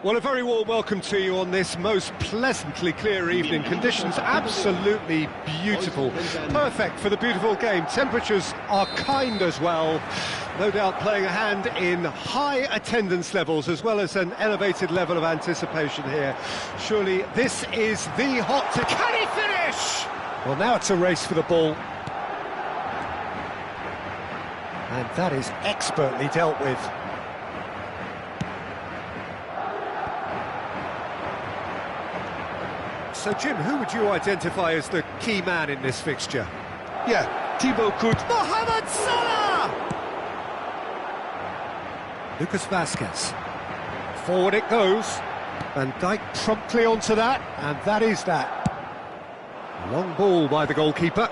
Well, a very warm welcome to you on this most pleasantly clear evening. Conditions absolutely beautiful. Perfect for the beautiful game. Temperatures are kind as well. No doubt playing a hand in high attendance levels as well as an elevated level of anticipation here. Surely this is the hot... Can he finish? Well, now it's a race for the ball. And that is expertly dealt with. So, Jim, who would you identify as the key man in this fixture? Yeah, Thibaut could... Mohamed Salah! Lucas Vazquez. Forward it goes. Van Dijk promptly onto that, and that is that. Long ball by the goalkeeper.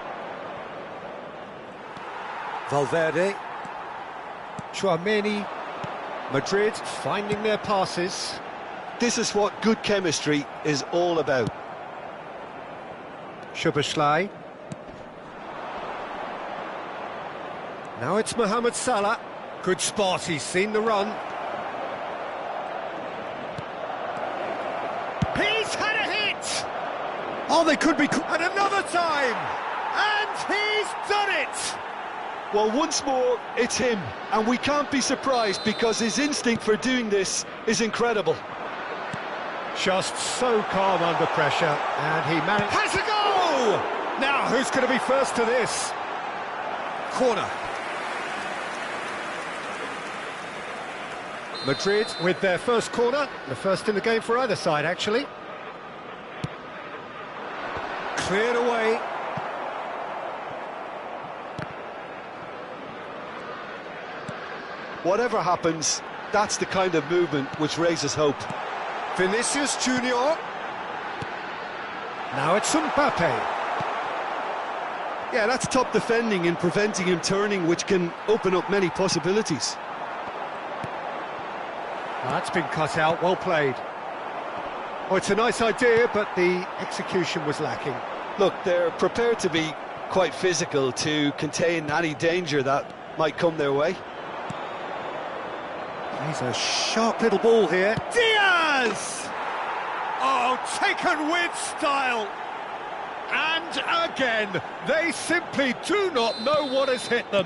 Valverde. Chouameni. Madrid finding their passes. This is what good chemistry is all about. Szoboszlai. Now it's Mohamed Salah. Good spot, he's seen the run. He's had a hit! Oh, they could be... And another time! And he's done it! Well, once more, it's him. And we can't be surprised because his instinct for doing this is incredible. Just so calm under pressure, and he managed... Has a goal! Now, who's going to be first to this? Corner. Madrid with their first corner, the first in the game for either side, actually. Cleared away. Whatever happens, that's the kind of movement which raises hope. Vinicius Junior. Now it's Mbappe. Yeah, that's top defending and preventing him turning, which can open up many possibilities. That's been cut out, well played. Oh, it's a nice idea, but the execution was lacking. Look, they're prepared to be quite physical to contain any danger that might come their way. He's a sharp little ball here. Diaz! Oh, taken with style. And again, they simply do not know what has hit them.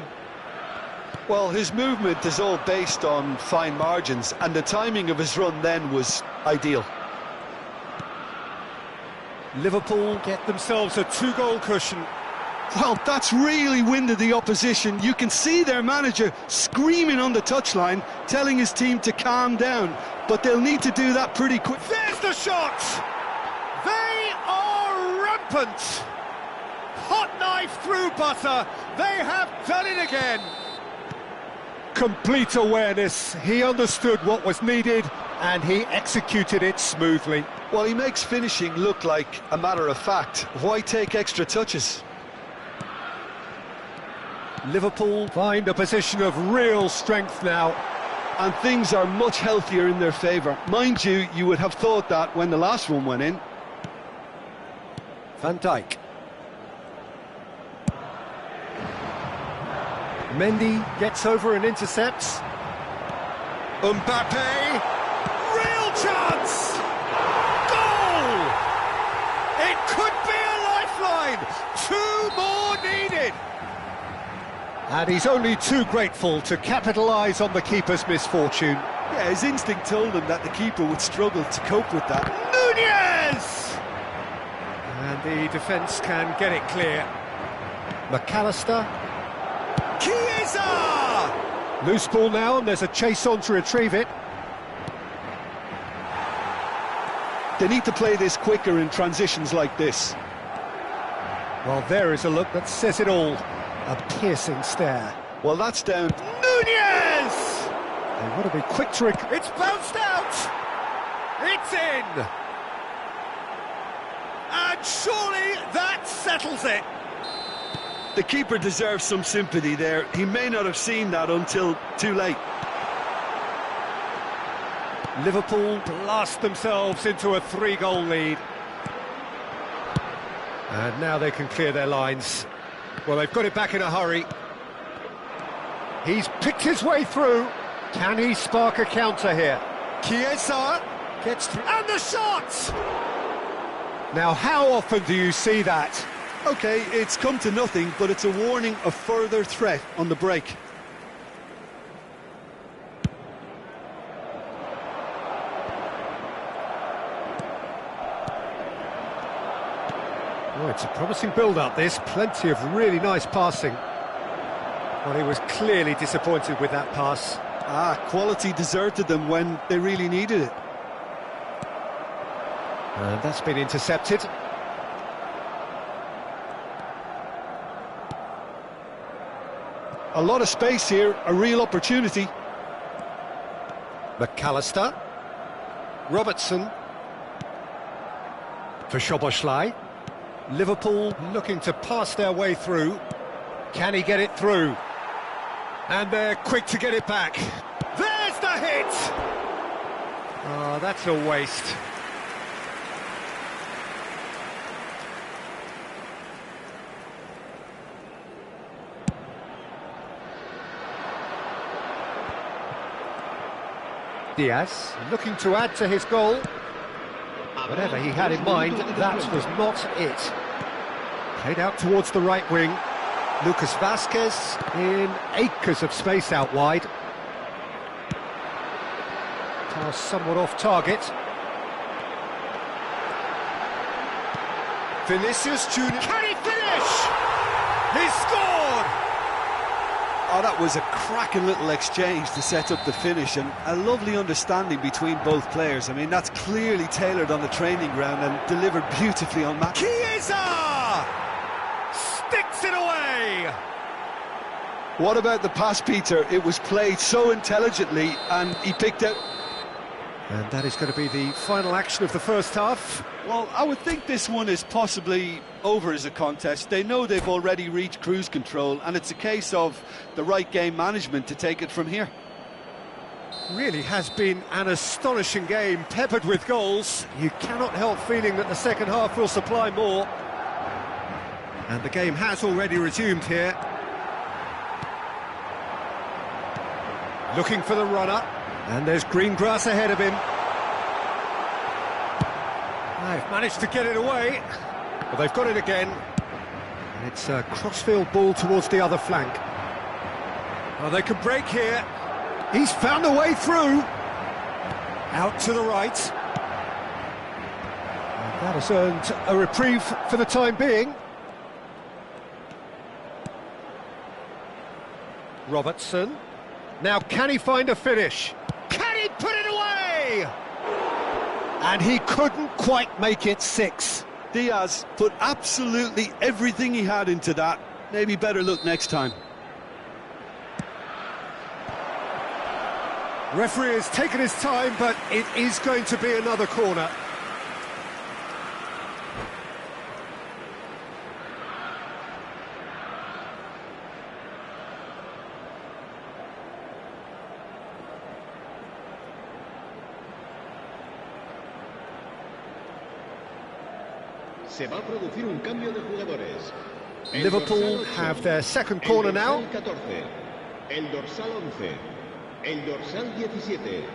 Well, his movement is all based on fine margins, and the timing of his run then was ideal. Liverpool get themselves a two-goal cushion. Well, that's really winded the opposition. You can see their manager screaming on the touchline, telling his team to calm down, but they'll need to do that pretty quick. There's the shot! They are rampant! Hot knife through butter, they have done it again! Complete awareness, he understood what was needed, and he executed it smoothly. Well, he makes finishing look like a matter of fact. Why take extra touches? Liverpool find a position of real strength now. And things are much healthier in their favour. Mind you, you would have thought that when the last one went in. Van Dijk. Mendy gets over and intercepts. Mbappe. Real chance! Goal! It could be a lifeline. Two more needed. And he's only too grateful to capitalise on the keeper's misfortune. Yeah, his instinct told him that the keeper would struggle to cope with that. Nunez! And the defence can get it clear. McAllister. Chiesa! Loose ball now, and there's a chase on to retrieve it. They need to play this quicker in transitions like this. Well, there is a look that says it all. A piercing stare. Well, that's down. Nunez! They want to be quick to... It's bounced out! It's in! And surely that settles it! The keeper deserves some sympathy there. He may not have seen that until too late. Liverpool blast themselves into a 3-goal lead. And now they can clear their lines. Well, they've got it back in a hurry. He's picked his way through. Can he spark a counter here? Chiesa gets through. And the shot! Now, how often do you see that? OK, it's come to nothing, but it's a warning of further threat on the break. Oh, it's a promising build-up, this. Plenty of really nice passing. Well, he was clearly disappointed with that pass. Quality deserted them when they really needed it. And that's been intercepted. A lot of space here, a real opportunity. McAllister. Robertson. For Szoboszlai. Liverpool looking to pass their way through. Can he get it through? And they're quick to get it back. There's the hit! Oh, that's a waste. Diaz looking to add to his goal. Whatever he had in mind, that was not it. Played out towards the right wing. Lucas Vazquez in acres of space out wide. Pass somewhat off target. Vinicius Junior. Can he finish? He scored! Oh, that was a cracking little exchange to set up the finish, and a lovely understanding between both players. I mean, that's clearly tailored on the training ground and delivered beautifully on match. Chiesa! Sticks it away! What about the pass, Peter? It was played so intelligently, and he picked out... And that is going to be the final action of the first half. Well, I would think this one is possibly over as a contest. They know they've already reached cruise control, and it's a case of the right game management to take it from here. Really has been an astonishing game, peppered with goals. You cannot help feeling that the second half will supply more. And the game has already resumed here. Looking for the runner. And there's green grass ahead of him. They've managed to get it away. Well, they've got it again. And it's a crossfield ball towards the other flank. Oh, they could break here. He's found a way through. Out to the right. And that has earned a reprieve for the time being. Robertson. Now, can he find a finish? Can he put it away? And he couldn't quite make it 6. Diaz put absolutely everything he had into that. Maybe better look next time. Referee has taken his time, but it is going to be another corner. Se va a producir un cambio de jugadores. Liverpool have their second corner now. El dorsal 11, el dorsal 17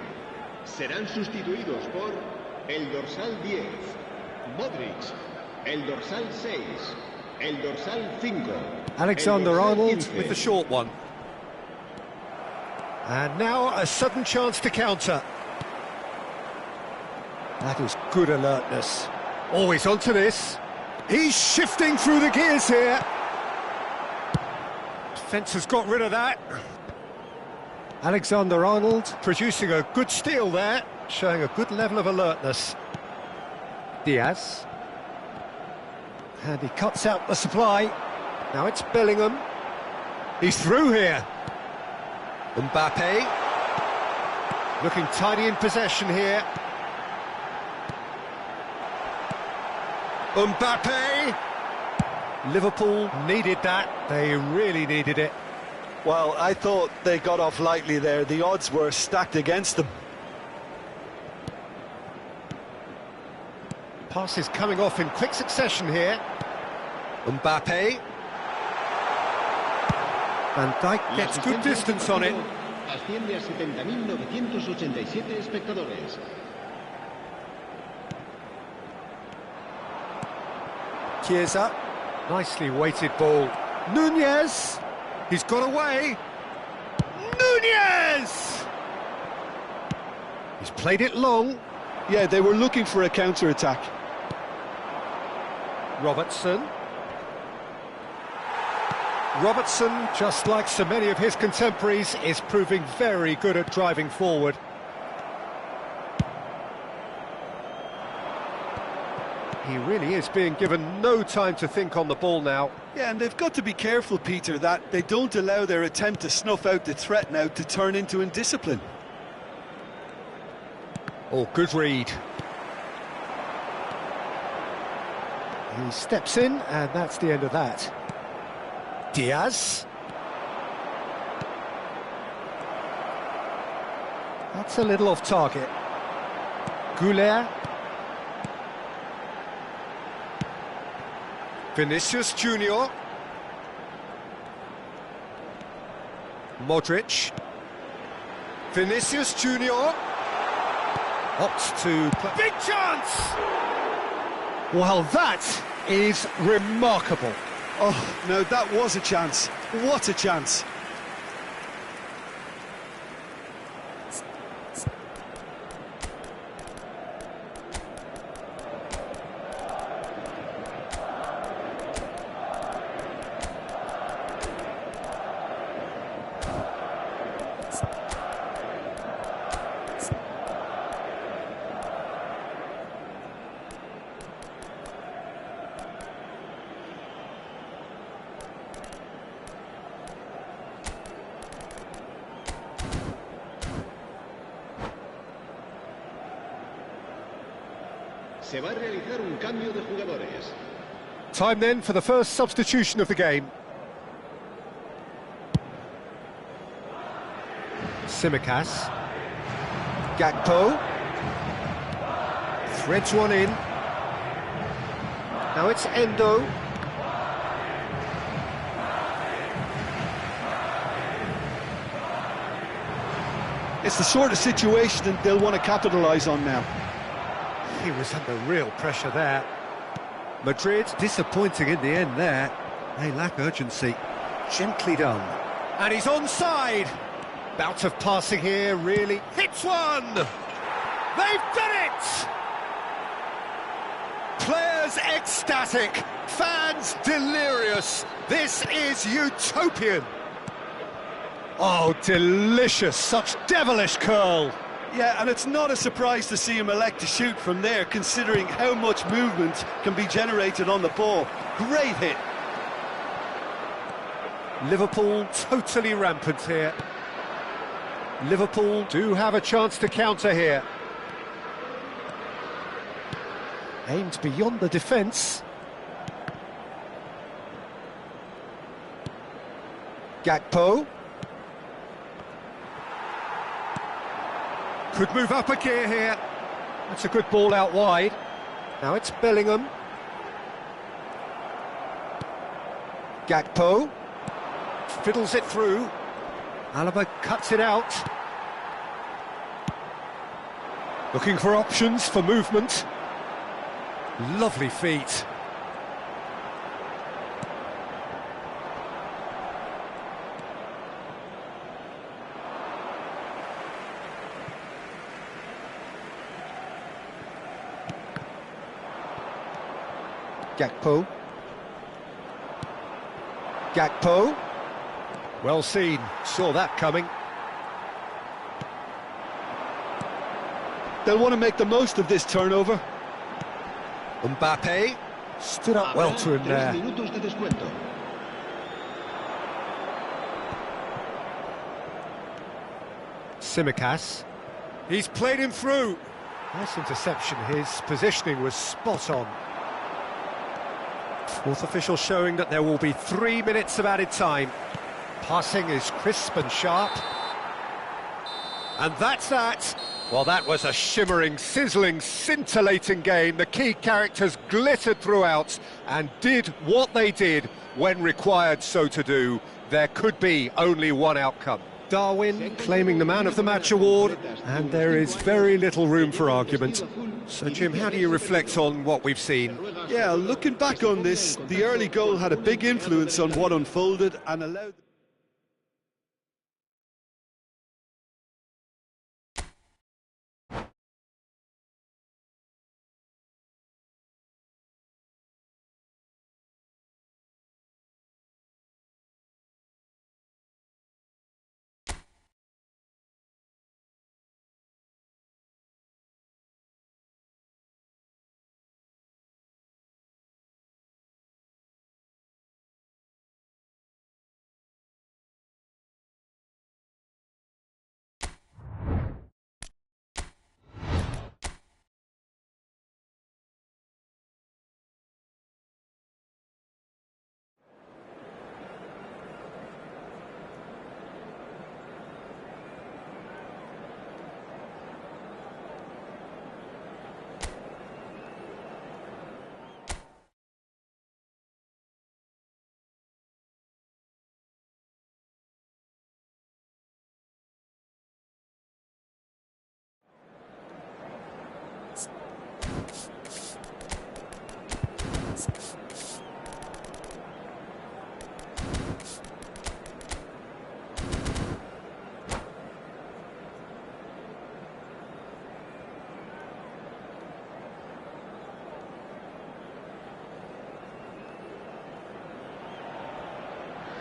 serán sustituidos por el dorsal 10, Modric, el dorsal 6, el dorsal 5. Alexander-Arnold with the short one. And now a sudden chance to counter. That is good alertness. Always onto this. He's shifting through the gears here. Defence has got rid of that. Alexander-Arnold producing a good steal there, showing a good level of alertness. Diaz. And he cuts out the supply. Now it's Bellingham. He's through here. Mbappe. Looking tidy in possession here. Mbappe! Liverpool needed that. They really needed it. Well, I thought they got off lightly there. The odds were stacked against them. Passes coming off in quick succession here. Mbappe. Van Dijk gets good distance on it. Asciende a 70.987 espectadores. Chiesa. Nicely weighted ball. Nunez. He's got away. Nunez! He's played it long. Yeah, they were looking for a counter-attack. Robertson. Robertson, just like so many of his contemporaries, is proving very good at driving forward. He really is being given no time to think on the ball now. Yeah, and they've got to be careful, Peter, that they don't allow their attempt to snuff out the threat now to turn into indiscipline. Oh, good read. He steps in, and that's the end of that. Diaz. That's a little off target. Goulet. Vinicius Junior. Modric. Vinicius Junior. Opts to play. Big chance! Well, that is remarkable. Oh, no, that was a chance. What a chance. Se va a realizar un cambio de jugadores. Time then for the first substitution of the game. Tsimikas. Gakpo. Threads one in. Now it's Endo. It's the sort of situation that they'll want to capitalise on now. He was under real pressure there. Madrid disappointing in the end there. They lack urgency. Gently done. And he's onside. Bout of passing here, really. Hits one! They've done it! Players ecstatic. Fans delirious. This is utopian. Oh, delicious. Such devilish curl. Yeah, and it's not a surprise to see him elect to shoot from there, considering how much movement can be generated on the ball. Great hit. Liverpool totally rampant here. Liverpool do have a chance to counter here. Aimed beyond the defence. Gakpo. Could move up a gear here. That's a good ball out wide. Now it's Bellingham. Gakpo. Fiddles it through. Alaba cuts it out. Looking for options for movement. Lovely feet. Gakpo. Gakpo. Well seen, saw that coming. They'll want to make the most of this turnover. Mbappe stood up well to him there. 3 minutos de descuento. Tsimikas. He's played him through. Nice interception, his positioning was spot on. Fourth official showing that there will be 3 minutes of added time. Passing is crisp and sharp. And that's that. Well, that was a shimmering, sizzling, scintillating game. The key characters glittered throughout and did what they did when required so to do. There could be only one outcome. Darwin claiming the Man of the Match award, and there is very little room for argument. So, Jim, how do you reflect on what we've seen? Yeah, looking back on this, the early goal had a big influence on what unfolded and allowed...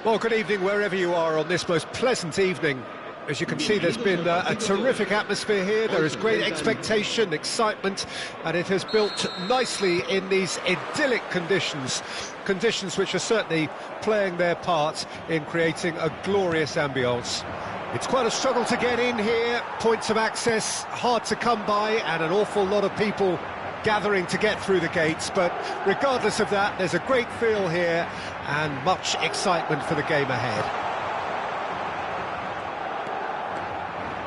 Well, good evening wherever you are on this most pleasant evening. As you can see, there's been a terrific atmosphere here. There is great expectation, excitement, and it has built nicely in these idyllic conditions. Conditions which are certainly playing their part in creating a glorious ambience. It's quite a struggle to get in here, points of access hard to come by, and an awful lot of people gathering to get through the gates, but regardless of that, there's a great feel here and much excitement for the game ahead.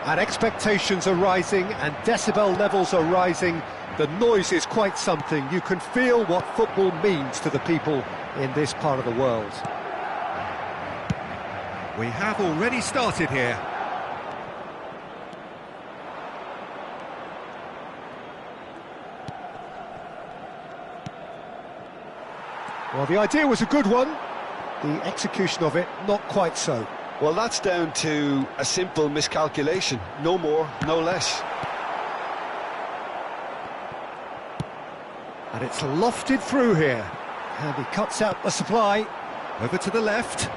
And expectations are rising and decibel levels are rising. The noise is quite something. You can feel what football means to the people in this part of the world. We have already started here. Well, the idea was a good one, the execution of it not quite so. Well, that's down to a simple miscalculation, no more, no less. And it's lofted through here, and he cuts out the supply, over to the left.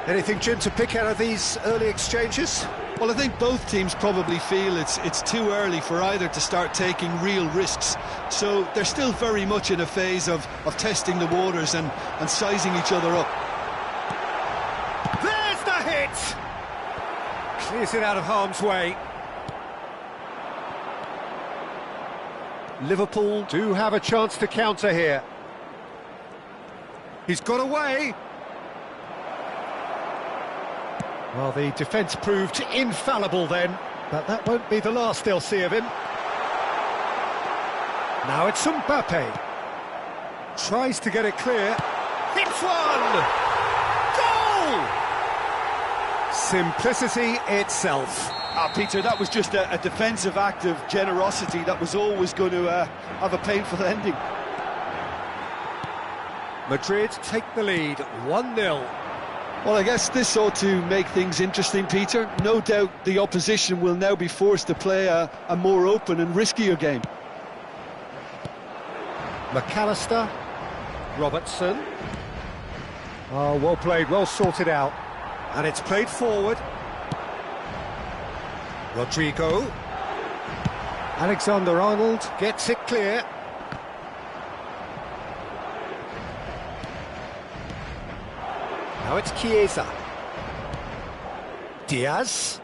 Anything, Jim, to pick out of these early exchanges? Well, I think both teams probably feel it's too early for either to start taking real risks. So they're still very much in a phase of testing the waters and sizing each other up. There's the hit! Clears it out of harm's way. Liverpool do have a chance to counter here. He's got away. Well, the defence proved infallible then, but that won't be the last they'll see of him. Now it's Mbappe. Tries to get it clear. Hits one! Goal! Simplicity itself. Peter, that was just a defensive act of generosity that was always going to have a painful ending. Madrid take the lead, 1-0. Well, I guess this ought to make things interesting, Peter. No doubt the opposition will now be forced to play a more open and riskier game. McAllister, Robertson. Oh, well played, well sorted out. And it's played forward. Rodrigo. Alexander-Arnold gets it clear. Now it's Chiesa. Diaz.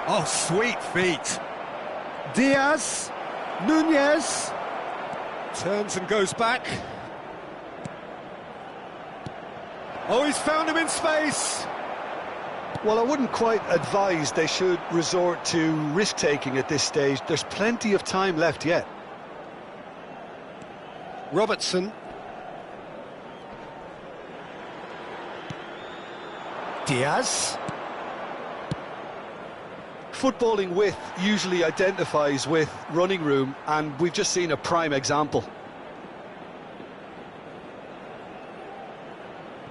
Oh, sweet feet. Diaz. Nunez turns and goes back. Oh, he's found him in space. Well, I wouldn't quite advise they should resort to risk-taking at this stage. There's plenty of time left yet. Robertson. Diaz. Footballing width usually identifies with running room, and we've just seen a prime example.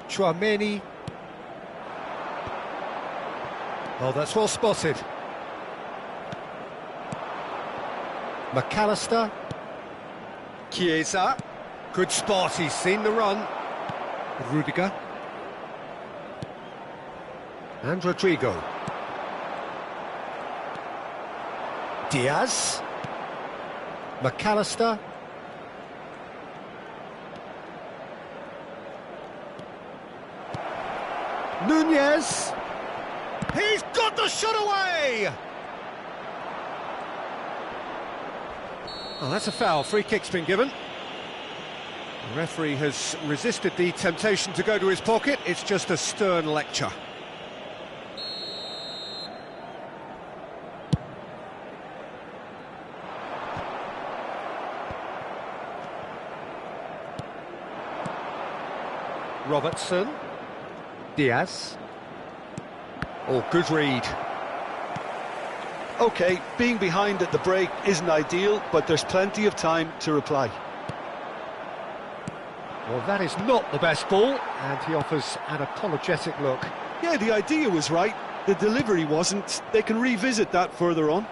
Chouameni. Oh, that's well spotted. McAllister. Chiesa. Good spot, he's seen the run. Rudiger. And Rodrigo. Diaz. McAllister. Nunez. He's got the shot away! Oh, that's a foul. Free kick's been given. The referee has resisted the temptation to go to his pocket. It's just a stern lecture. Robertson. Diaz. Oh, good read. OK, being behind at the break isn't ideal, but there's plenty of time to reply. Well, that is not the best ball, and he offers an apologetic look. Yeah, the idea was right, the delivery wasn't. They can revisit that further on.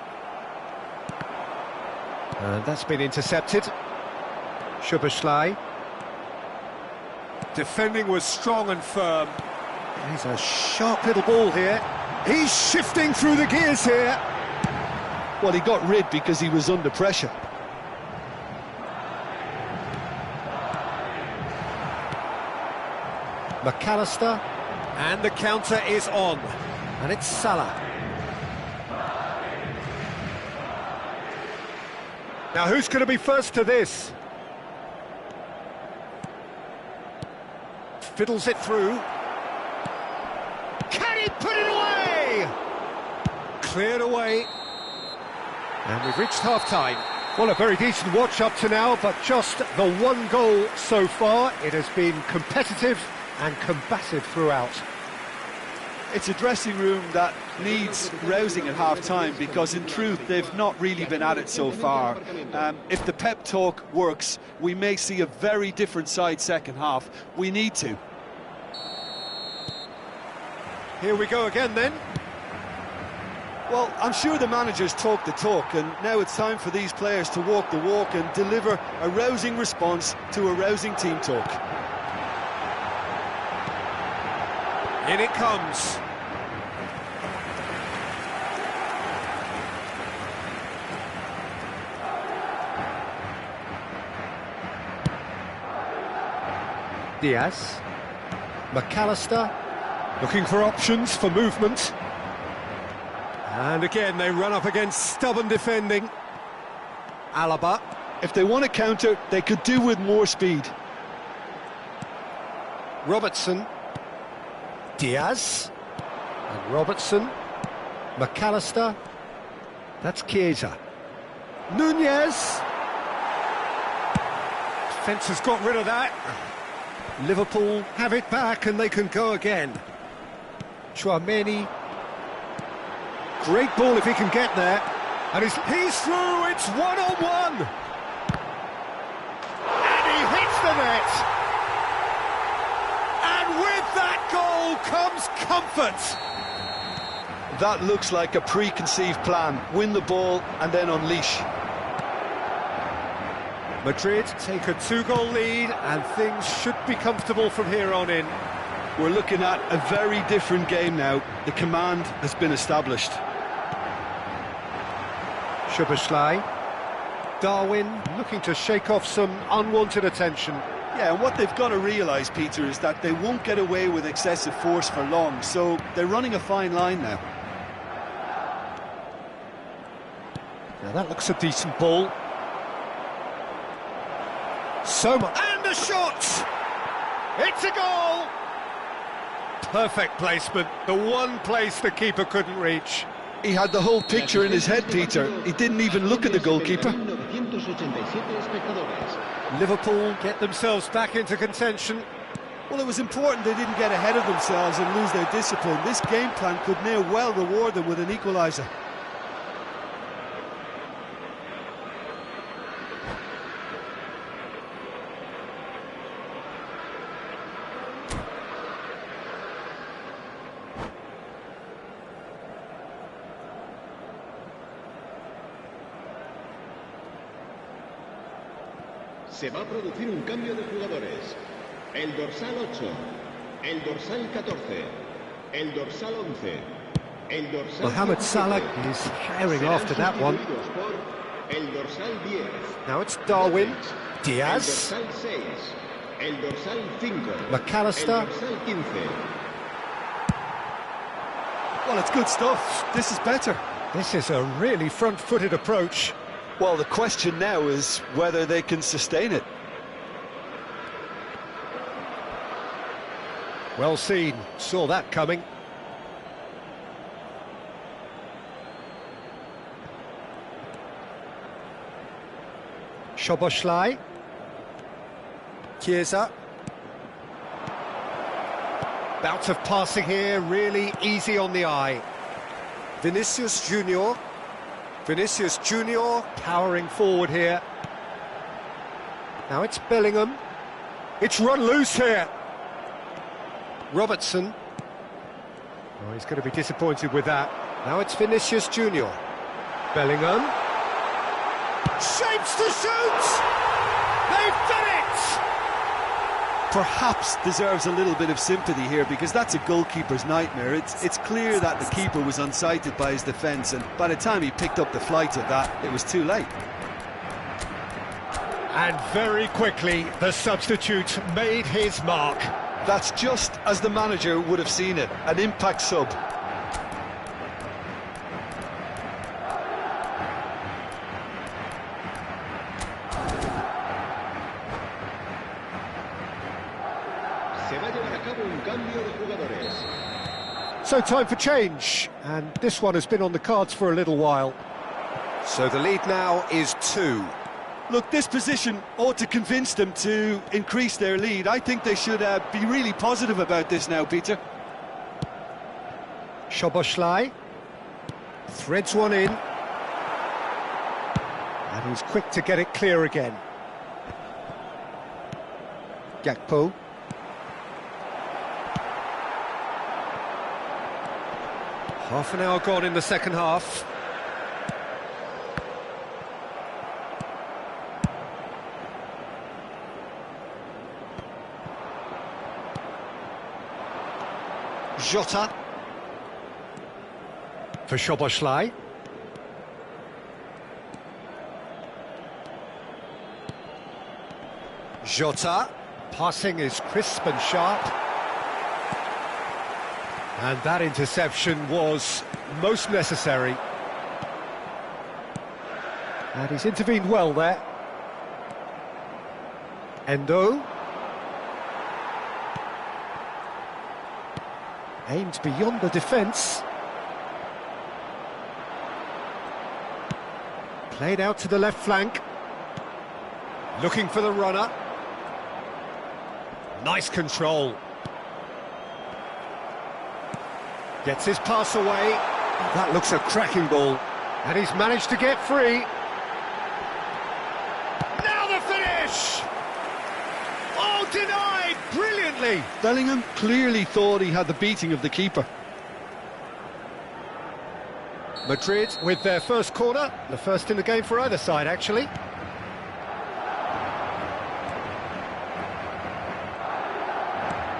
And that's been intercepted. Szoboszlai. Defending was strong and firm. He's a sharp little ball here. He's shifting through the gears here. Well, he got rid because he was under pressure. McAllister. And the counter is on. And it's Salah. Now, who's going to be first to this? Fiddles it through. Can he put it away? Cleared away. And we've reached half-time. Well, a very decent watch up to now, but just the one goal so far. It has been competitive and combative throughout. It's a dressing room that needs rousing at half-time, because in truth they've not really been at it so far. If the pep talk works, we may see a very different side second half. We need to. Here we go again then. Well, I'm sure the managers talk the talk, and now it's time for these players to walk the walk and deliver a rousing response to a rousing team talk. In it comes. Diaz. McAllister. Looking for options for movement. And again, they run up against stubborn defending. Alaba. If they want to counter, they could do with more speed. Robertson. Diaz. And Robertson. McAllister. That's Chiesa. Nunez. Defence has got rid of that. Liverpool have it back and they can go again. Chouameni. Great ball if he can get there. And he's through, it's one-on-one. And he hits the net. And with that goal comes comfort. That looks like a preconceived plan. Win the ball and then unleash. Madrid take a 2-goal lead and things should be comfortable from here on in. We're looking at a very different game now. The command has been established. Szoboszlai. Darwin looking to shake off some unwanted attention. Yeah, and what they've got to realise, Peter, is that they won't get away with excessive force for long, so they're running a fine line now. Now that looks a decent ball. So much. And a shot! It's a goal! Perfect placement, the one place the keeper couldn't reach. He had the whole picture in his head, Peter. He didn't even look at the goalkeeper. Liverpool get themselves back into contention. Well, it was important they didn't get ahead of themselves and lose their discipline. This game plan could now well reward them with an equaliser. Se va a producir un cambio de jugadores. El dorsal 8, el dorsal 14, el dorsal 11, el dorsal... Mohamed Salah is carrying after that one. El dorsal 10. Now it's Darwin, El Diaz, dorsal 6, el dorsal 5, McAllister. el dorsal 15. Well, it's good stuff. This is better. This is a really front-footed approach. Well, the question now is whether they can sustain it. Well seen, saw that coming. Szoboszlai. Chiesa. Bout of passing here, really easy on the eye. Vinicius Junior. Vinicius Junior powering forward here. Now it's Bellingham. It's run loose here. Robertson. Oh, he's going to be disappointed with that. Now it's Vinicius Junior. Bellingham. Shapes to shoot! They've done it! Perhaps deserves a little bit of sympathy here, because that's a goalkeeper's nightmare. It's clear that the keeper was unsighted by his defence, and by the time he picked up the flight of that, it was too late. And very quickly, the substitute made his mark. That's just as the manager would have seen it, an impact sub. Se va a llevar a cabo un cambio de jugadores. So time for change, and this one has been on the cards for a little while. So the lead now is 2. Look, this position ought to convince them to increase their lead. I think they should be really positive about this now, Peter. Szoboszlai threads one in, and he's quick to get it clear again. Gakpo. Half an hour gone in the second half. Jota for Szoboszlai. Jota, passing is crisp and sharp. And that interception was most necessary. And he's intervened well there. Endo. Aimed beyond the defence. Played out to the left flank. Looking for the runner. Nice control. Gets his pass away. That looks a cracking ball. And he's managed to get free. Now the finish! Oh, denied brilliantly! Bellingham clearly thought he had the beating of the keeper. Madrid with their first corner, the first in the game for either side, actually.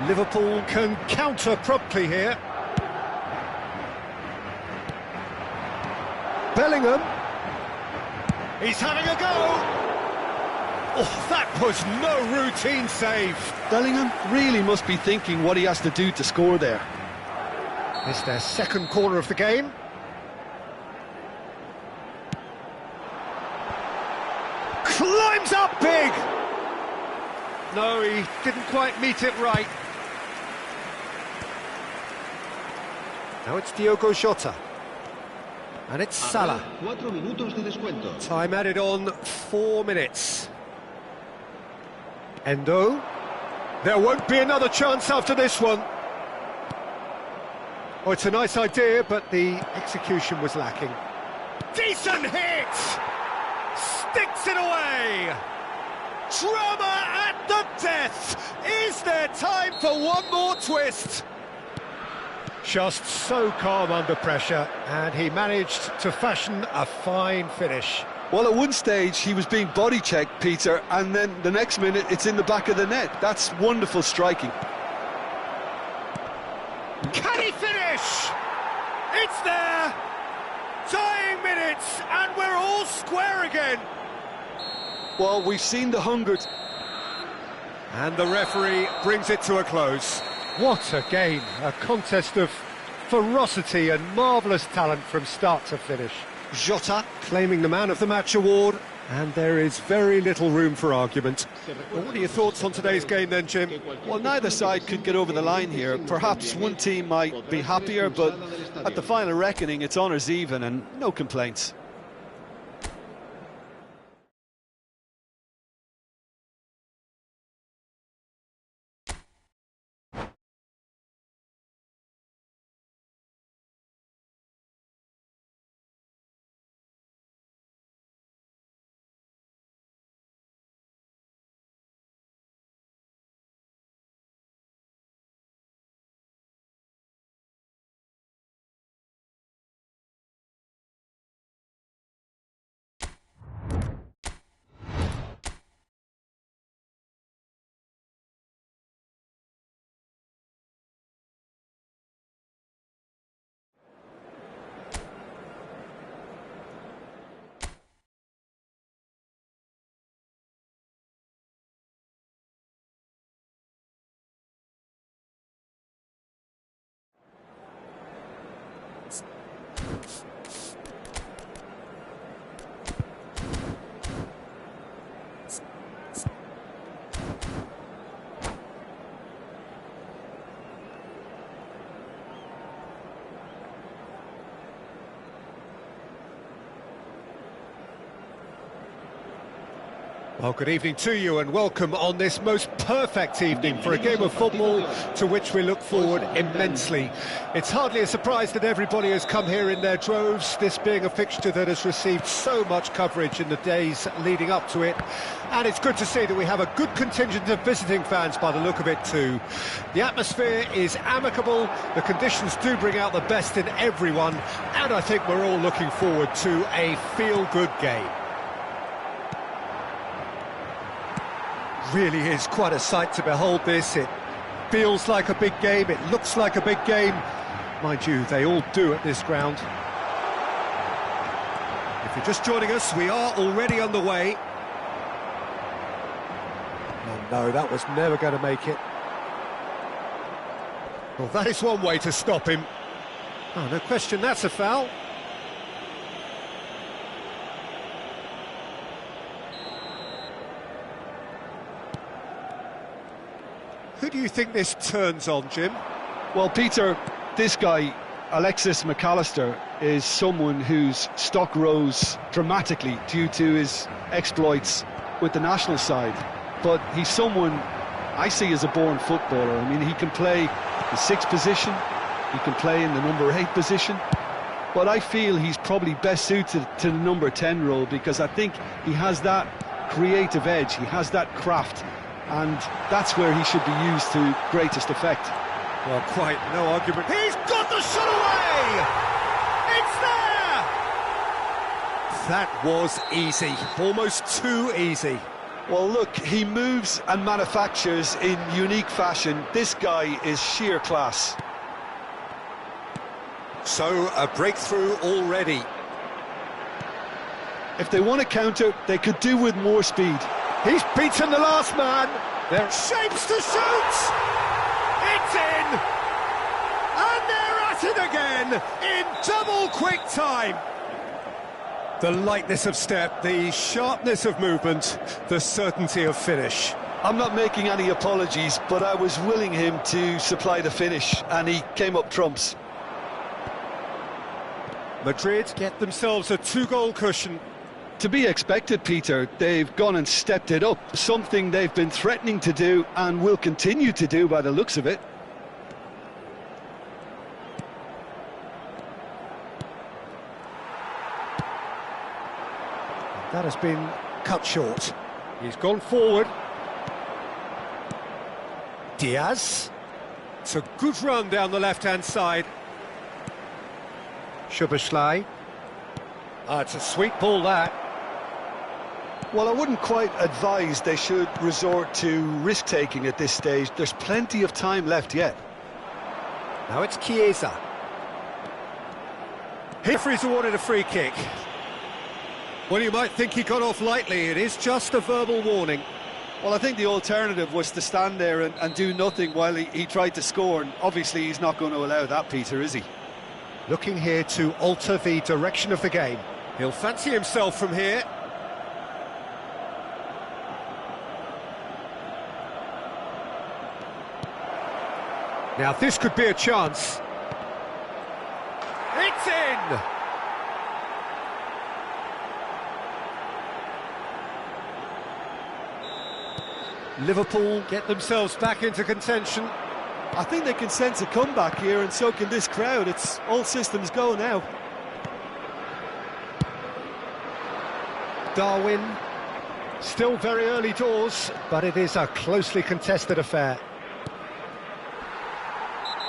Liverpool can counter promptly here. Bellingham. He's having a go. Oh, that was no routine save. Bellingham really must be thinking what he has to do to score there. It's their second corner of the game. Climbs up big. No, he didn't quite meet it right. Now it's Diogo Jota. And it's Salah. 4 minutos de descuento. Time added on 4 minutes. Endo. There won't be another chance after this one. Oh, it's a nice idea, but the execution was lacking. Decent hit! Sticks it away! Drama at the death! Is there time for one more twist? Just so calm under pressure, and he managed to fashion a fine finish. Well, at one stage he was being body checked, Peter, and then the next minute it's in the back of the net. That's wonderful striking. Can he finish? It's there! Dying minutes, and we're all square again. Well, we've seen the hunger. And the referee brings it to a close. What a game, a contest of ferocity and marvellous talent from start to finish. Jota claiming the Man of the Match award, and there is very little room for argument. Well, what are your thoughts on today's game then, Jim? Well, neither side could get over the line here. Perhaps one team might be happier, but at the final reckoning it's honours even and no complaints. Well, good evening to you and welcome on this most perfect evening for a game of football to which we look forward immensely. It's hardly a surprise that everybody has come here in their droves, this being a fixture that has received so much coverage in the days leading up to it. And it's good to see that we have a good contingent of visiting fans by the look of it too. The atmosphere is amicable, the conditions do bring out the best in everyone, and I think we're all looking forward to a feel-good game. Really is quite a sight to behold this. It feels like a big game, it looks like a big game. Mind you, they all do at this ground. If you're just joining us, we are already underway. Oh no, that was never going to make it. Well, that is one way to stop him. Oh, no question, that's a foul. Who do you think this turns on, Jim? Well, Peter, this guy, Alexis McAllister, is someone whose stock rose dramatically due to his exploits with the national side. But he's someone I see as a born footballer. I mean, he can play the 6th position, he can play in the number 8 position, but I feel he's probably best suited to the number 10 role because I think he has that creative edge, he has that craft, and that's where he should be used to greatest effect. Well, quite no argument. He's got the shot away! It's there! That was easy, almost too easy. Well, look, he moves and manufactures in unique fashion. This guy is sheer class. So, a breakthrough already. If they want to counter, they could do with more speed. He's beaten the last man. There shapes to shoot. It's in. And they're at it again in double quick time. The lightness of step, the sharpness of movement, the certainty of finish. I'm not making any apologies, but I was willing him to supply the finish, and he came up trumps. Madrid get themselves a 2-goal cushion. To be expected, Peter. They've gone and stepped it up, something they've been threatening to do and will continue to do by the looks of it. That has been cut short. He's gone forward. Diaz. It's a good run down the left-hand side. Szoboszlai. It's a sweet ball, that. Well, I wouldn't quite advise they should resort to risk-taking at this stage. There's plenty of time left yet. Now it's Chiesa. Referee's awarded a free kick. Well, you might think he got off lightly. It is just a verbal warning. Well, I think the alternative was to stand there and do nothing while he tried to score, and obviously he's not going to allow that, Peter, is he? Looking here to alter the direction of the game. He'll fancy himself from here. Now this could be a chance. It's in! Liverpool get themselves back into contention. I think they can sense a comeback here, and so can this crowd. It's all systems go now. Darwin, still very early doors, but it is a closely contested affair.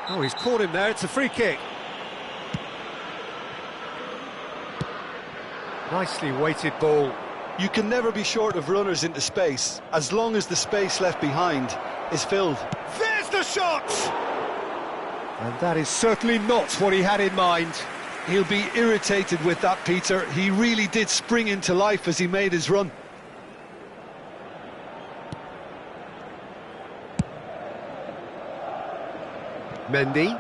Oh, he's caught him there, it's a free kick. Nicely weighted ball. You can never be short of runners into space, as long as the space left behind is filled. There's the shot! And that is certainly not what he had in mind. He'll be irritated with that, Peter. He really did spring into life as he made his run. Mendy.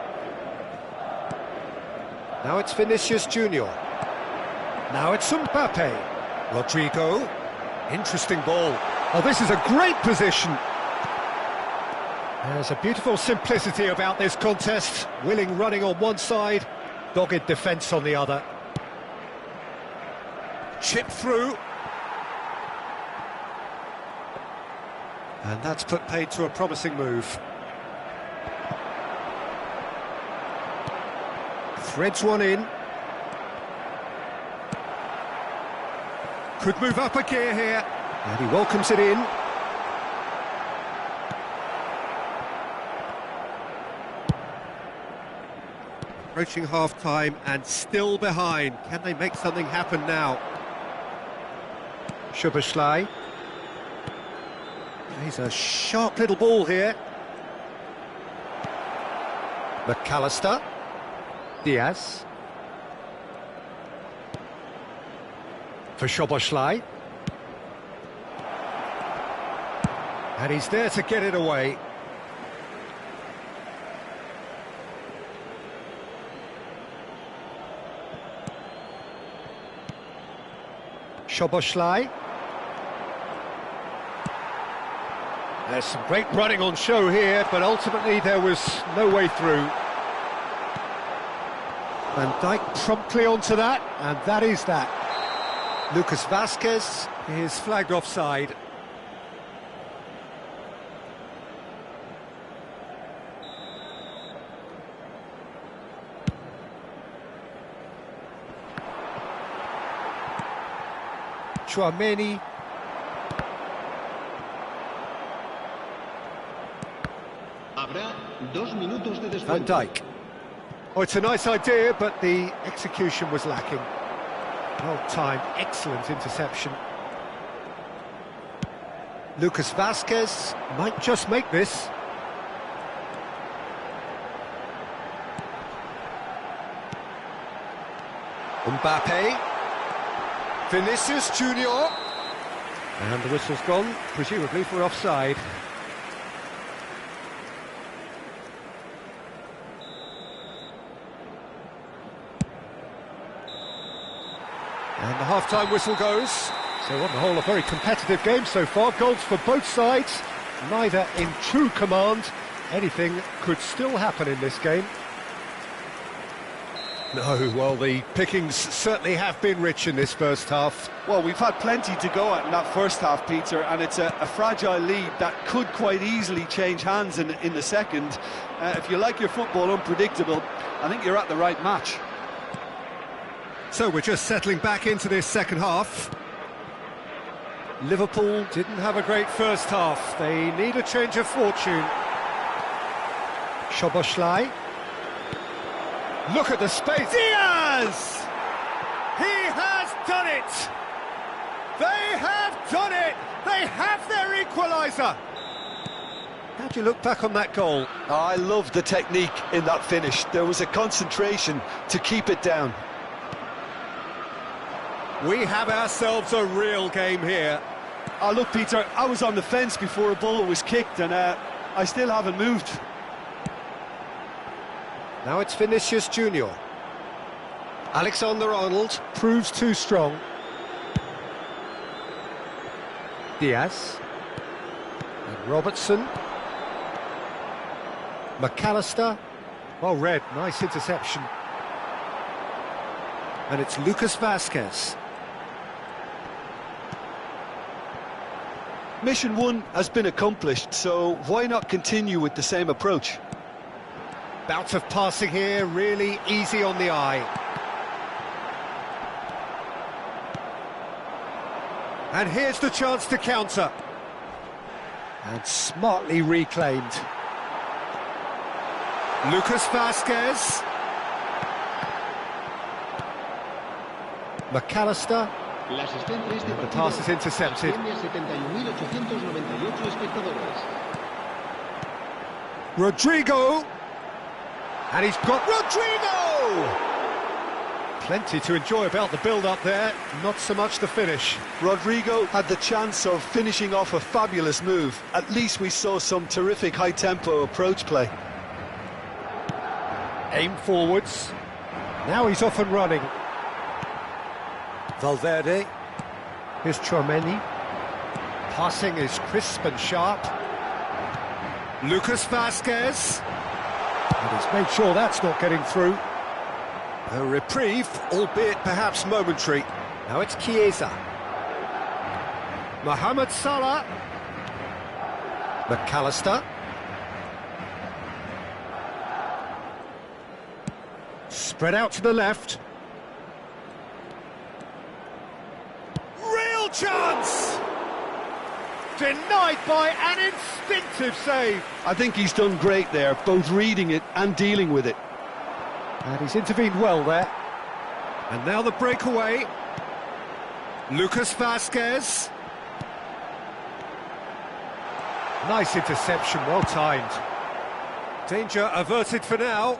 Now it's Vinicius Junior. Now it's Mbappe. Rodrigo. Interesting ball. Oh, this is a great position. There's a beautiful simplicity about this contest. Willing running on one side, dogged defence on the other. Chip through. And that's put paid to a promising move. Threads one in. Could move up a gear here. And he welcomes it in. Approaching half-time and still behind. Can they make something happen now? Szoboszlai. He's a sharp little ball here. McAllister. Diaz. For Szoboszlai. And he's there to get it away. Szoboszlai. There's some great running on show here, but ultimately there was no way through. Van Dijk promptly onto that, and that is that. Lucas Vazquez is flagged offside. Tchouaméni. Habrá 2 minutos de Van descuento. Dijk. Oh, it's a nice idea, but the execution was lacking. Well-timed, excellent interception. Lucas Vazquez might just make this. Mbappe. Vinicius Junior. And the whistle's gone, presumably for offside. And the half-time whistle goes. So on the whole, a very competitive game so far. Goals for both sides. neither in true command. Anything could still happen in this game. No, well, the pickings certainly have been rich in this first half. Well, we've had plenty to go at in that first half, Peter, and it's a fragile lead that could quite easily change hands in the second. If you like your football unpredictable, I think you're at the right match. So we're just settling back into this second half. Liverpool didn't have a great first half. They need a change of fortune. Szoboszlai. Look at the space. Diaz! He has done it! They have done it! They have their equaliser! How do you look back on that goal? Oh, I love the technique in that finish. There was a concentration to keep it down. We have ourselves a real game here. Oh, look, Peter, I was on the fence before a ball was kicked, and I still haven't moved. Now it's Vinicius Junior. Alexander-Arnold proves too strong. Diaz. And Robertson. McAllister. Well read, nice interception. And it's Lucas Vazquez. Mission 1 has been accomplished, so why not continue with the same approach? Bout of passing here, really easy on the eye. And here's the chance to counter. And smartly reclaimed. Lucas Vazquez. McAllister. The pass is intercepted. Rodrigo. And he's got Rodrigo! Plenty to enjoy about the build-up there, not so much the finish. Rodrigo had the chance of finishing off a fabulous move. At least we saw some terrific high-tempo approach play. Aim forwards. Now he's off and running. Valverde. Here's Chouameni. Passing is crisp and sharp. Lucas Vazquez. And he's made sure that's not getting through. A reprieve, albeit perhaps momentary. Now it's Chiesa. Mohamed Salah. McAllister. Spread out to the left. Real chance! Denied by an instinctive save. I think he's done great there, both reading it and dealing with it. And he's intervened well there. And now the breakaway. Lucas Vazquez. Nice interception, well timed. Danger averted for now.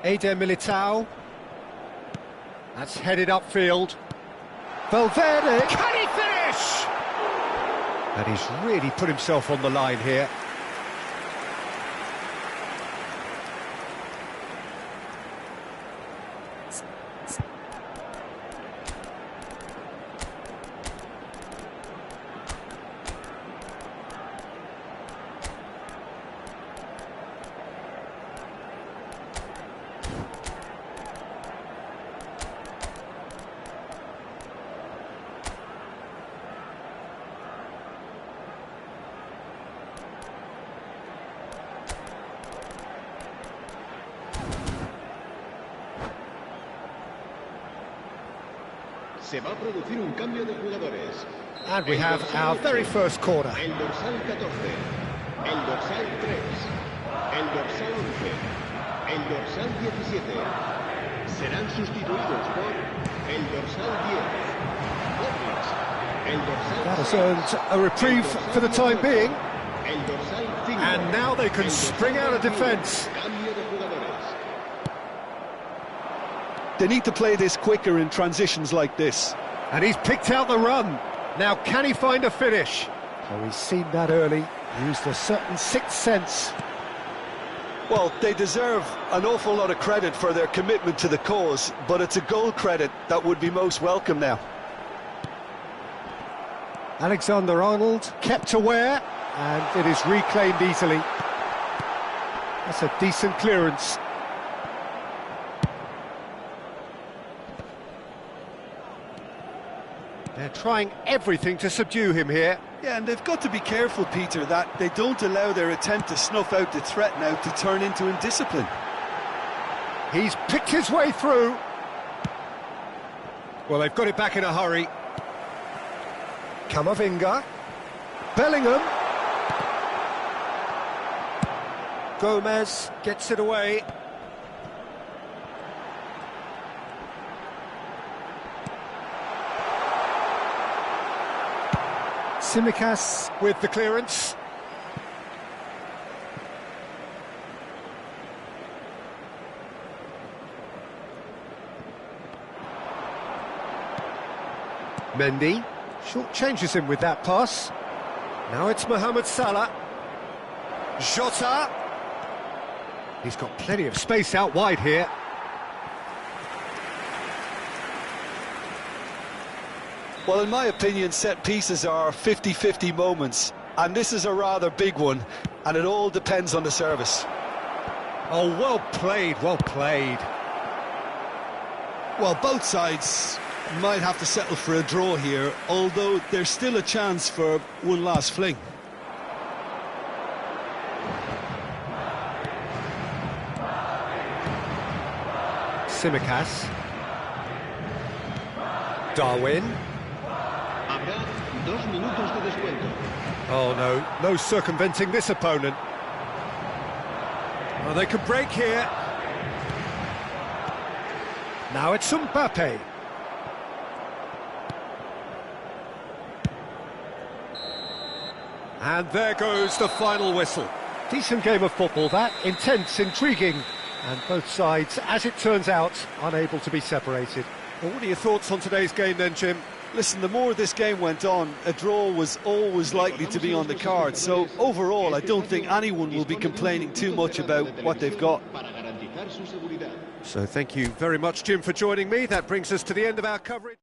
Eder Militao. That's headed upfield. Valverde. Can he finish? And he's really put himself on the line here. Se va a producir un cambio de jugadores. And we have our very first corner. El dorsal 14, el dorsal 3, el dorsal 11, el dorsal 17. Serán sustituidos por el dorsal 10. El dorsal That has earned a reprieve for the time being. El dorsal 5. And now they can spring out of defence. Cambio de jugadores. They need to play this quicker in transitions like this. And he's picked out the run. Now, can he find a finish? Oh, he's seen that early. Used a certain sixth sense. Well, they deserve an awful lot of credit for their commitment to the cause, but it's a goal credit that would be most welcome now. Alexander-Arnold kept aware, and it is reclaimed easily. That's a decent clearance. They're trying everything to subdue him here. Yeah, and they've got to be careful, Peter, that they don't allow their attempt to snuff out the threat now to turn into indiscipline. He's picked his way through. Well, they've got it back in a hurry. Camavinga. Bellingham. Gomez gets it away. Tsimikas with the clearance. Mendy short changes him with that pass. Now it's Mohamed Salah. Jota. He's got plenty of space out wide here. Well, in my opinion, set pieces are 50-50 moments, and this is a rather big one, and it all depends on the service. Oh, well played, well played. Well, both sides might have to settle for a draw here, although there's still a chance for one last fling. Tsimikas. Darwin. Habrá 2 minutos de descuento. Oh no, no circumventing this opponent. Well, they could break here. Now it's Mbappe. And there goes the final whistle. Decent game of football, that. Intense, intriguing. And both sides, as it turns out, unable to be separated. Well, what are your thoughts on today's game then, Jim? Listen, the more this game went on, a draw was always likely to be on the card. So, overall, I don't think anyone will be complaining too much about what they've got. So thank you very much, Jim, for joining me. That brings us to the end of our coverage.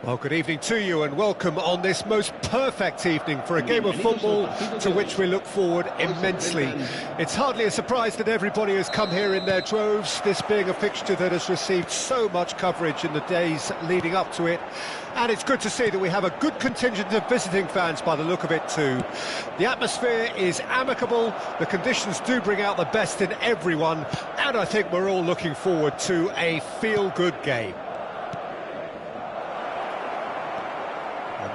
Well, good evening to you and welcome on this most perfect evening for a game of football to which we look forward immensely. It's hardly a surprise that everybody has come here in their droves, this being a fixture that has received so much coverage in the days leading up to it. And it's good to see that we have a good contingent of visiting fans by the look of it too. The atmosphere is amicable, the conditions do bring out the best in everyone, and I think we're all looking forward to a feel-good game.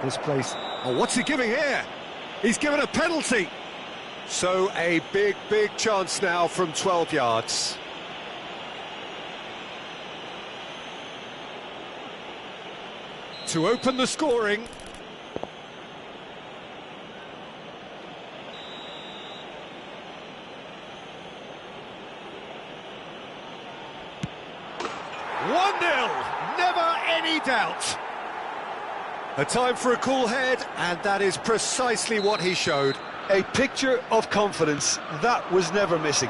This place. Oh, what's he giving here? He's given a penalty. So a big chance now from 12 yards. to open the scoring. One 0 never any doubt. A time for a cool head, and that is precisely what he showed. A picture of confidence, that was never missing.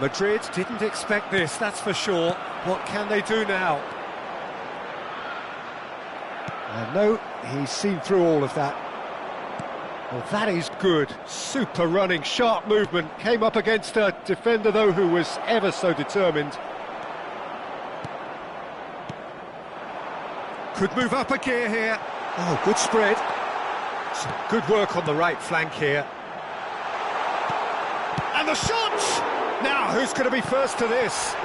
Madrid didn't expect this, that's for sure. What can they do now? And no, he's seen through all of that. Well, that is good. Super running, sharp movement. Came up against a defender, though, who was ever so determined. Could move up a gear here. Oh, good spread. Some good work on the right flank here. And the shot! Now, who's going to be first to this?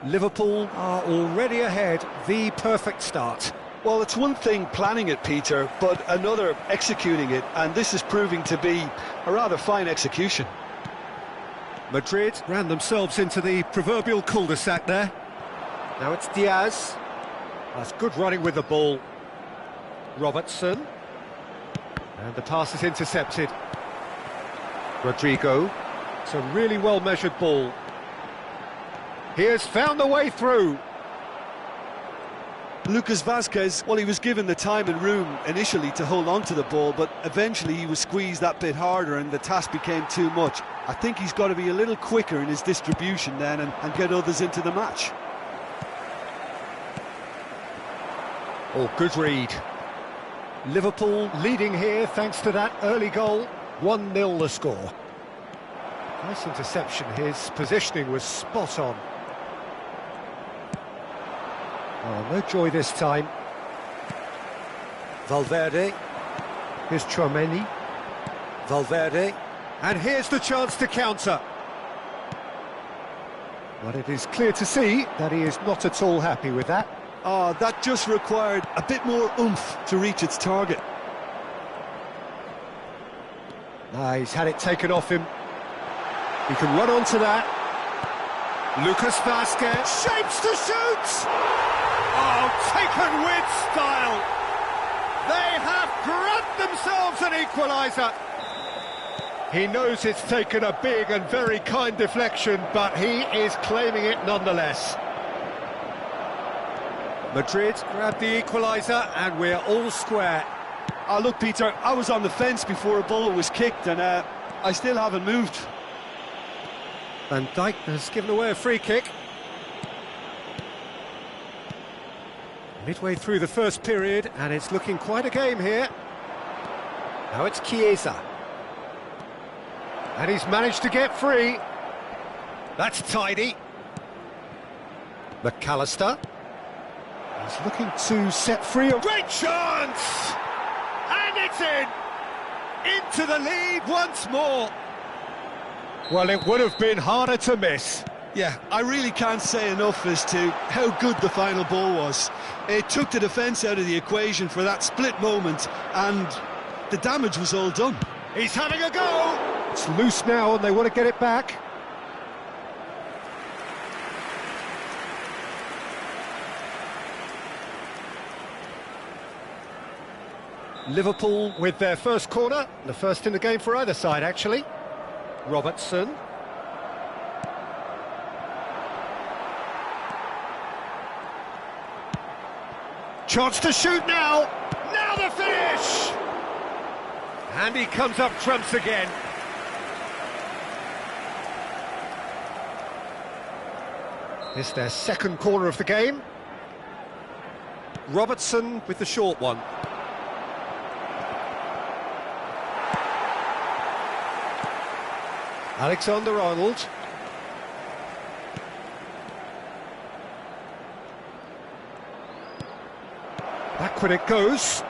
Liverpool are already ahead, the perfect start. Well, it's one thing planning it, Peter, but another executing it, and this is proving to be a rather fine execution. Madrid ran themselves into the proverbial cul-de-sac there. Now it's Diaz. That's good running with the ball. Robertson. And the pass is intercepted. Rodrigo. It's a really well-measured ball. He has found the way through. Lucas Vazquez, well, he was given the time and room initially to hold on to the ball, but eventually he was squeezed that bit harder and the task became too much. I think he's got to be a little quicker in his distribution then and get others into the match. Oh, good read. Liverpool leading here thanks to that early goal. 1-0 the score. Nice interception. His positioning was spot on. Oh, no joy this time. Valverde. Here's Chouameni. Valverde. And here's the chance to counter. But it is clear to see that he is not at all happy with that. Oh, that just required a bit more oomph to reach its target. He's had it taken off him. He can run onto that. Lucas Vazquez shapes to shoot! Oh, taken with style! They have grabbed themselves an equaliser. He knows it's taken a big and very kind deflection, but he is claiming it nonetheless. Madrid grabbed the equaliser, and we're all square. Oh, look, Peter, I was on the fence before a ball was kicked, and I still haven't moved. Van Dijk has given away a free kick. Midway through the first period, and it's looking quite a game here. Now it's Chiesa. And he's managed to get free. That's tidy. McAllister. He's looking to set free a great chance! And it's in! Into the lead once more. Well, it would have been harder to miss. Yeah, I really can't say enough as to how good the final ball was. It took the defence out of the equation for that split moment, and the damage was all done. He's having a go! It's loose now, and they want to get it back. Liverpool with their first corner, the first in the game for either side, actually. Robertson. Chance to shoot now. Now the finish! And he comes up trumps again. It's their second corner of the game. Robertson with the short one. Alexander-Arnold. Backward it goes.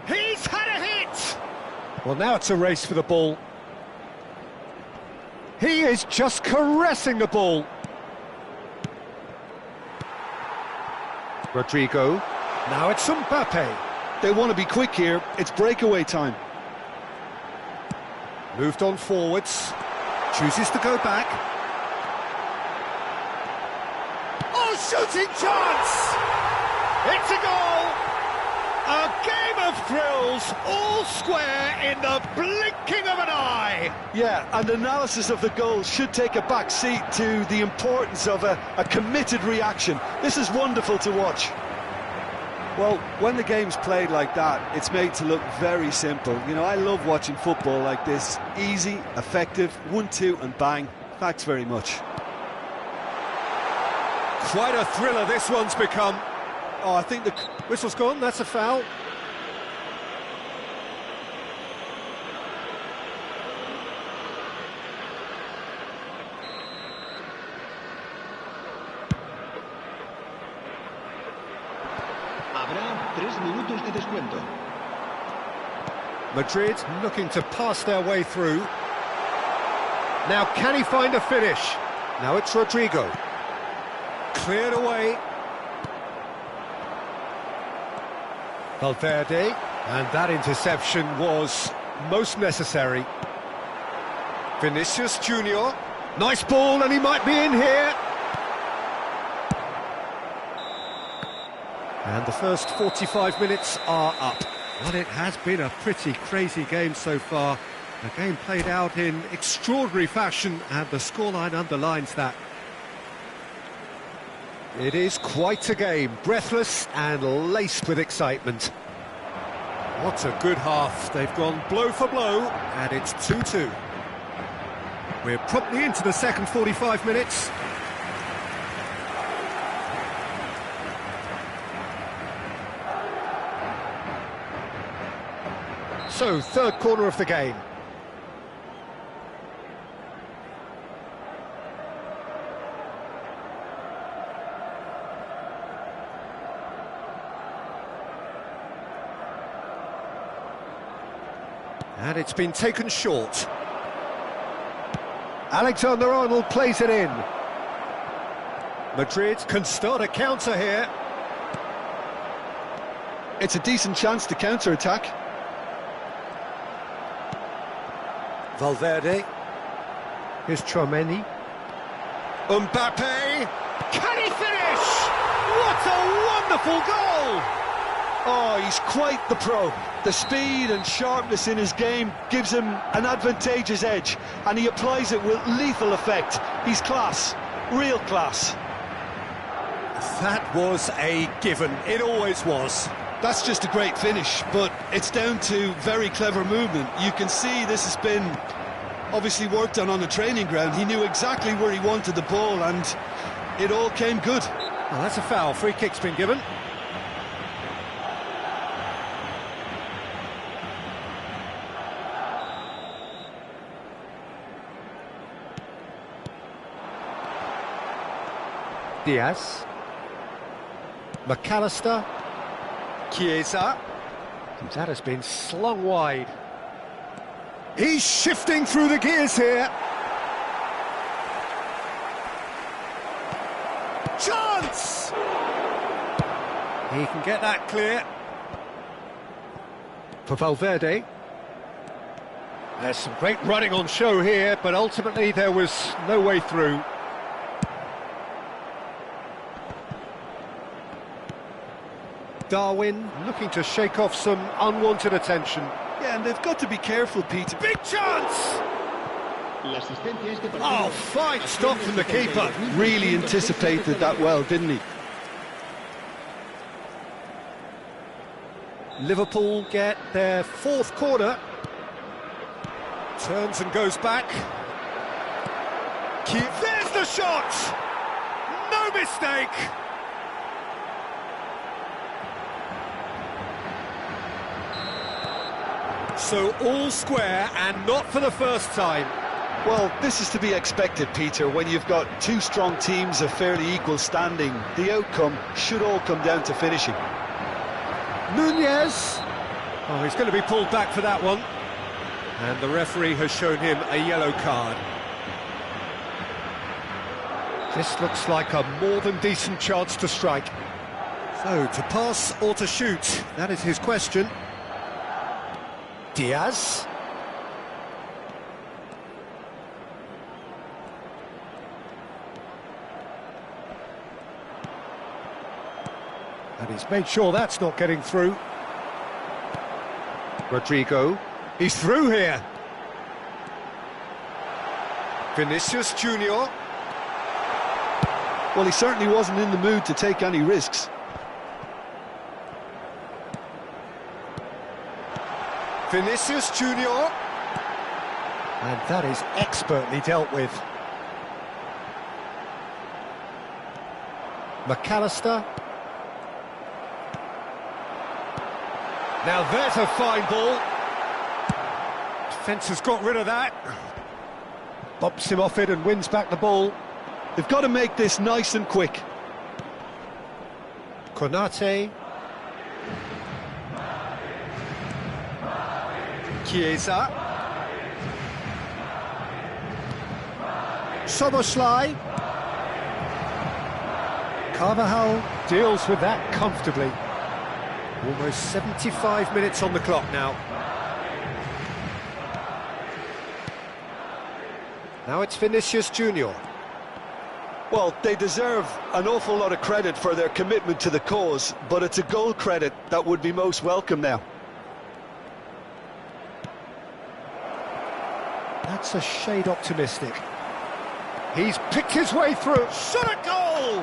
He's had a hit! Well, now it's a race for the ball. He is just caressing the ball. Rodrigo. Now it's Mbappe. They want to be quick here. It's breakaway time. Moved on forwards. Chooses to go back. Oh, shooting chance! It's a goal! A game of thrills, all square in the blinking of an eye! Yeah, and analysis of the goal should take a back seat to the importance of a committed reaction. This is wonderful to watch. Well, when the game's played like that, it's made to look very simple. You know, I love watching football like this. Easy, effective, 1-2 and bang. Thanks very much. Quite a thriller this one's become. Oh, I think the whistle's gone, that's a foul. Habrá 3 minutos de descuento. Madrid looking to pass their way through. Now, can he find a finish? Now it's Rodrigo. Cleared away. Valverde, and that interception was most necessary. Vinicius Junior, nice ball, and he might be in here. And the first 45 minutes are up. Well, it has been a pretty crazy game so far. A game played out in extraordinary fashion, and the scoreline underlines that. It is quite a game, breathless and laced with excitement. What a good half. They've gone blow for blow, and it's 2-2. We're promptly into the second 45 minutes. So, third corner of the game. And it's been taken short. Alexander-Arnold plays it in. Madrid can start a counter here. It's a decent chance to counter-attack. Valverde. Here's Chouameni. Mbappe. Can he finish? What a wonderful goal! Oh, he's quite the pro. The speed and sharpness in his game gives him an advantageous edge, and he applies it with lethal effect. He's class, real class. That was a given. It always was. That's just a great finish, but it's down to very clever movement. You can see this has been obviously worked on the training ground. He knew exactly where he wanted the ball, and it all came good. Well, that's a foul. Free kick's been given. Diaz. McAllister. Chiesa. That has been slung wide. He's shifting through the gears here. Chance! He can get that clear. For Valverde. There's some great running on show here, but ultimately there was no way through. Darwin looking to shake off some unwanted attention. Yeah, and they've got to be careful, Peter. Big chance! Oh, fine stop from the keeper. Really anticipated that well, didn't he? Liverpool get their fourth corner. Turns and goes back. There's the shot! No mistake! So all square, and not for the first time. Well, this is to be expected, Peter, when you've got two strong teams of fairly equal standing. The outcome should all come down to finishing. Nunez. Oh, he's going to be pulled back for that one. And the referee has shown him a yellow card. This looks like a more than decent chance to strike. So, to pass or to shoot? That is his question. Diaz. And he's made sure that's not getting through. Rodrigo. He's through here. Vinicius Junior. Well, he certainly wasn't in the mood to take any risks. Vinicius Junior. And that is expertly dealt with. McAllister. Now there's a fine ball. Defence has got rid of that. Bumps him off it and wins back the ball. They've got to make this nice and quick. Konate. Chiesa. Soboslai. Carvajal deals with that comfortably. Almost 75 minutes on the clock now. Now it's Vinicius Junior. Well, they deserve an awful lot of credit for their commitment to the cause, but it's a goal credit that would be most welcome now. That's a shade optimistic. He's picked his way through. Shot at goal!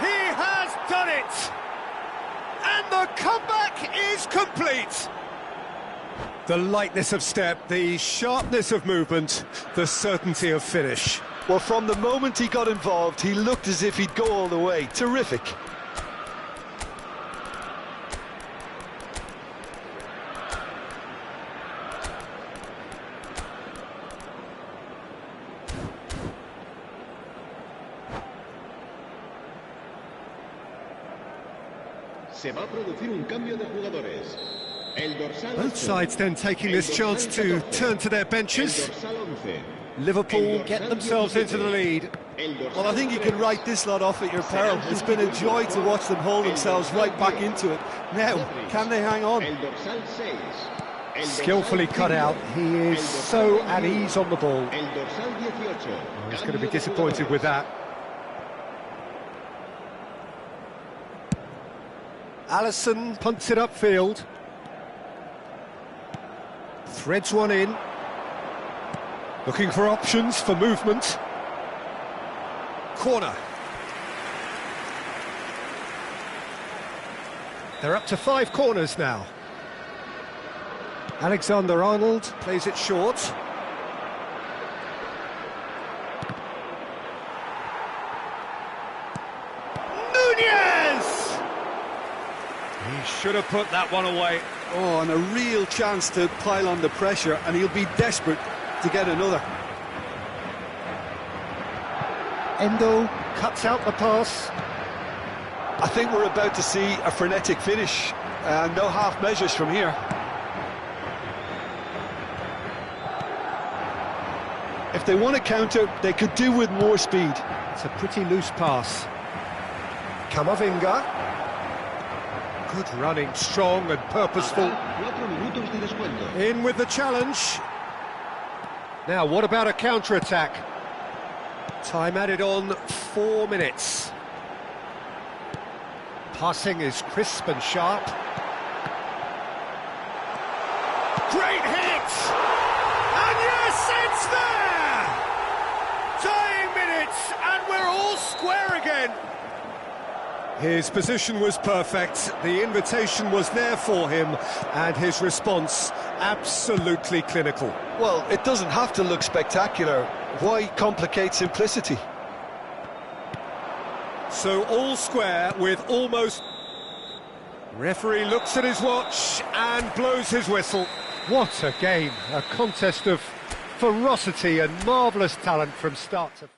He has done it! And the comeback is complete! The lightness of step, the sharpness of movement, the certainty of finish. Well, from the moment he got involved, he looked as if he'd go all the way. Terrific. Se va a producir un cambio de jugadores. El dorsal Both sides then taking this chance to turn to their benches. Liverpool get themselves into the lead. Well, I think you can write this lot off at your peril. It's been a joy to watch them hold themselves right back into it. Now, can they hang on? Skillfully cut out. He is so at ease on the ball. He's going to be disappointed with that. Alisson punts it upfield. Threads one in. Looking for options for movement. Corner. They're up to 5 corners now. Alexander-Arnold plays it short. Nunez! He should have put that one away. Oh, and a real chance to pile on the pressure, and he'll be desperate to get another. Endo cuts out the pass. I think we're about to see a frenetic finish. No half measures from here. If they want to counter, they could do with more speed. It's a pretty loose pass. Camavinga. Good running, strong and purposeful. In with the challenge. Now, what about a counter-attack? Time added on 4 minutes. Passing is crisp and sharp. Great hit! And yes, it's there! Dying minutes, and we're all square again. His position was perfect, the invitation was there for him, and his response absolutely clinical. Well, it doesn't have to look spectacular. Why complicate simplicity? So all square with almost... Referee looks at his watch and blows his whistle. What a game, a contest of ferocity and marvellous talent from start to...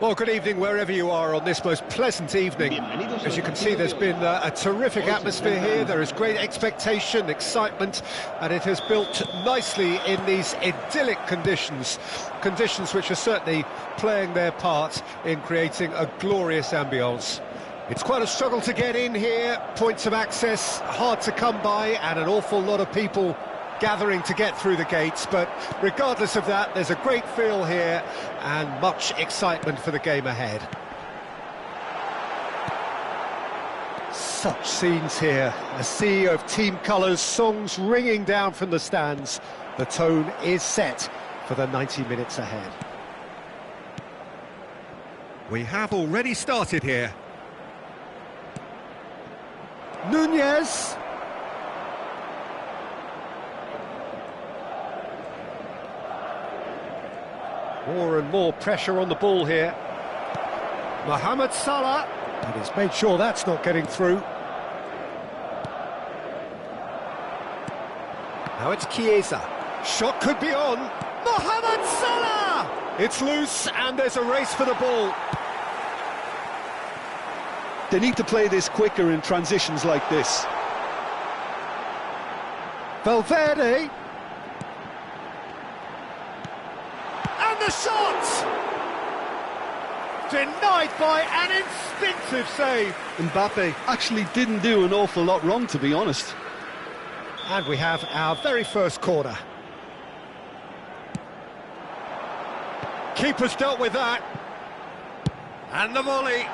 Well, good evening wherever you are on this most pleasant evening. As you can see, there's been a terrific atmosphere here. There is great expectation, excitement, and it has built nicely in these idyllic conditions. Conditions which are certainly playing their part in creating a glorious ambience. It's quite a struggle to get in here, points of access hard to come by, and an awful lot of people gathering to get through the gates, but regardless of that, there's a great feel here and much excitement for the game ahead. Such scenes here, a sea of team colours, songs ringing down from the stands. The tone is set for the 90 minutes ahead. We have already started here. Nunez. More and more pressure on the ball here. Mohamed Salah, and he's made sure that's not getting through. Now it's Chiesa. Shot could be on. Mohamed Salah! It's loose and there's a race for the ball. They need to play this quicker in transitions like this. Valverde. And the shot! Denied by an instinctive save. Mbappe actually didn't do an awful lot wrong, to be honest. And we have our very first corner. Keeper's dealt with that. And the volley.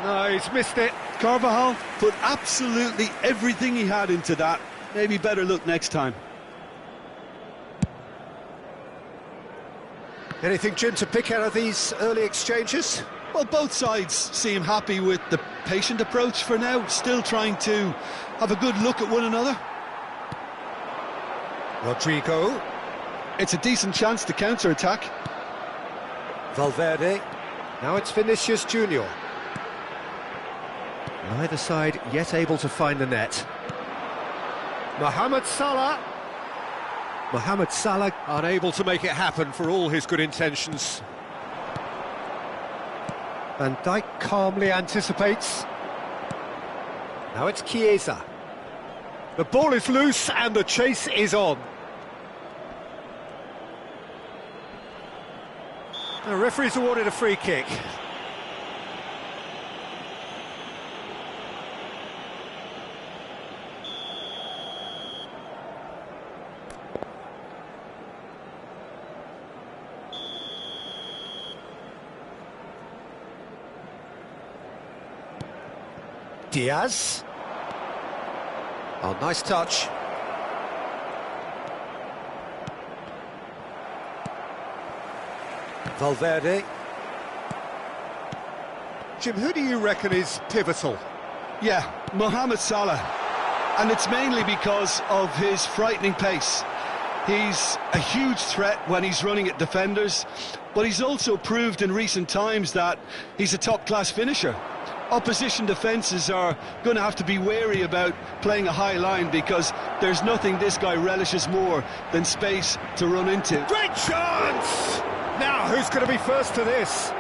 No, he's missed it. Carvajal put absolutely everything he had into that. Maybe better look next time. Anything, Jim, to pick out of these early exchanges? Well, both sides seem happy with the patient approach for now, still trying to have a good look at one another. Rodrigo. It's a decent chance to counter-attack. Valverde. Now it's Vinicius Junior. Neither side yet able to find the net. Mohamed Salah. Mohamed Salah unable to make it happen for all his good intentions. Van Dijk calmly anticipates. Now it's Chiesa. The ball is loose and the chase is on. The referee's awarded a free kick. Diaz. Oh, nice touch. Valverde. Jim, who do you reckon is pivotal? Yeah, Mohamed Salah. And it's mainly because of his frightening pace. He's a huge threat when he's running at defenders, but he's also proved in recent times that he's a top-class finisher. Opposition defences are going to have to be wary about playing a high line because there's nothing this guy relishes more than space to run into. Great chance! Now, who's going to be first to this?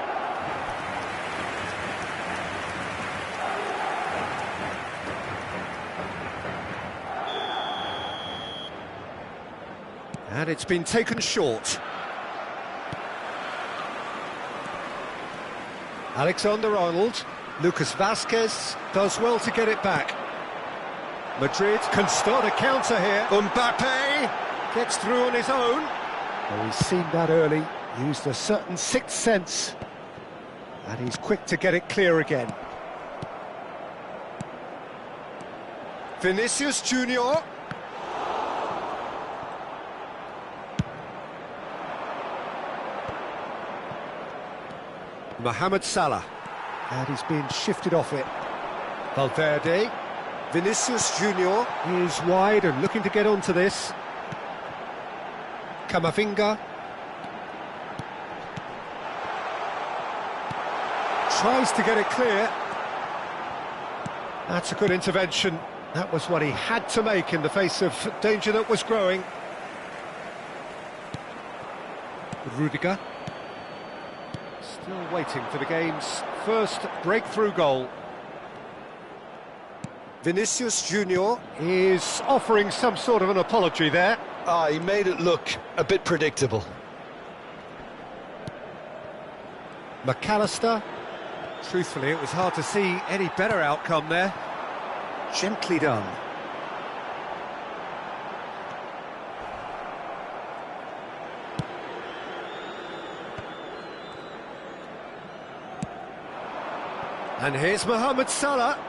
And it's been taken short. Alexander-Arnold. Lucas Vazquez does well to get it back. Madrid can start a counter here. Mbappe gets through on his own. Well, he's seen that early, used a certain sixth sense, and he's quick to get it clear again. Vinicius Junior. Mohamed Salah. And he's been shifted off it. Valverde. Vinicius Junior is wide and looking to get onto this. Camavinga. Tries to get it clear. That's a good intervention. That was what he had to make in the face of danger that was growing. Rudiger. Still waiting for the game's first breakthrough goal. Vinicius Junior is offering some sort of an apology there. He made it look a bit predictable. McAllister. Truthfully, it was hard to see any better outcome there. Gently done. And here's Mohamed Salah.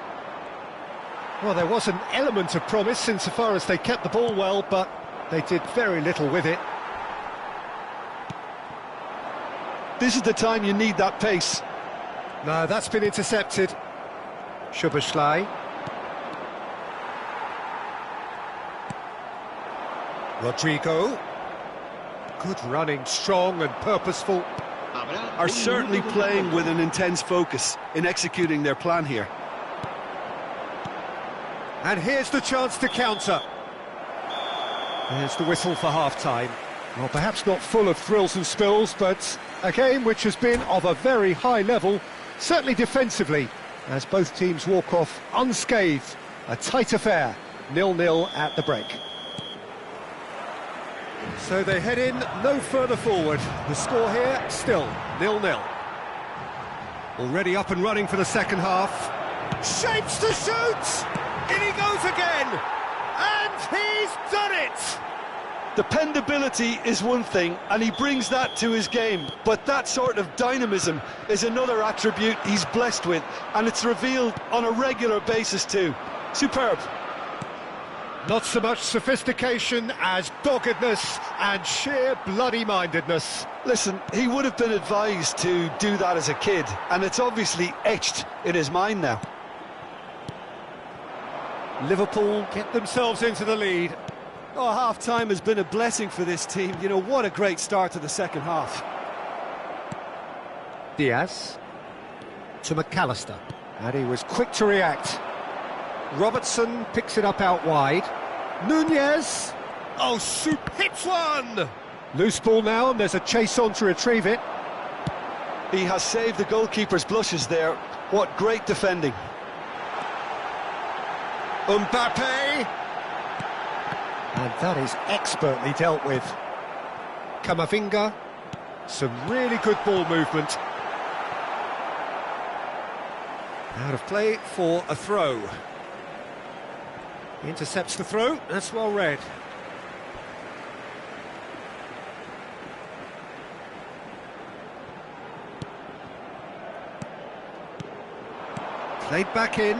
Well, there was an element of promise insofar as they kept the ball well, but they did very little with it. This is the time you need that pace. No, that's been intercepted. Szoboszlai. Rodrigo. Good running, strong and purposeful. Are certainly playing with an intense focus in executing their plan here. And here's the chance to counter. There's the whistle for half-time. Well, perhaps not full of thrills and spills, but a game which has been of a very high level, certainly defensively, as both teams walk off unscathed. A tight affair, 0-0 at the break. So they head in no further forward. The score here, still 0-0. Already up and running for the second half. Shapes to shoot! In he goes again! And he's done it! Dependability is one thing, and he brings that to his game, but that sort of dynamism is another attribute he's blessed with, and it's revealed on a regular basis too. Superb. Not so much sophistication as doggedness and sheer bloody-mindedness. Listen, he would have been advised to do that as a kid, and it's obviously etched in his mind now. Liverpool get themselves into the lead. Oh, half-time has been a blessing for this team. You know, what a great start to the second half. Diaz to McAllister, and he was quick to react. Robertson picks it up out wide. Nunez, oh, hits one! Loose ball now, and there's a chase on to retrieve it. He has saved the goalkeeper's blushes there. What great defending. Mbappe! And that is expertly dealt with. Camavinga, some really good ball movement. Out of play for a throw. He intercepts the throw, that's well read. Played back in.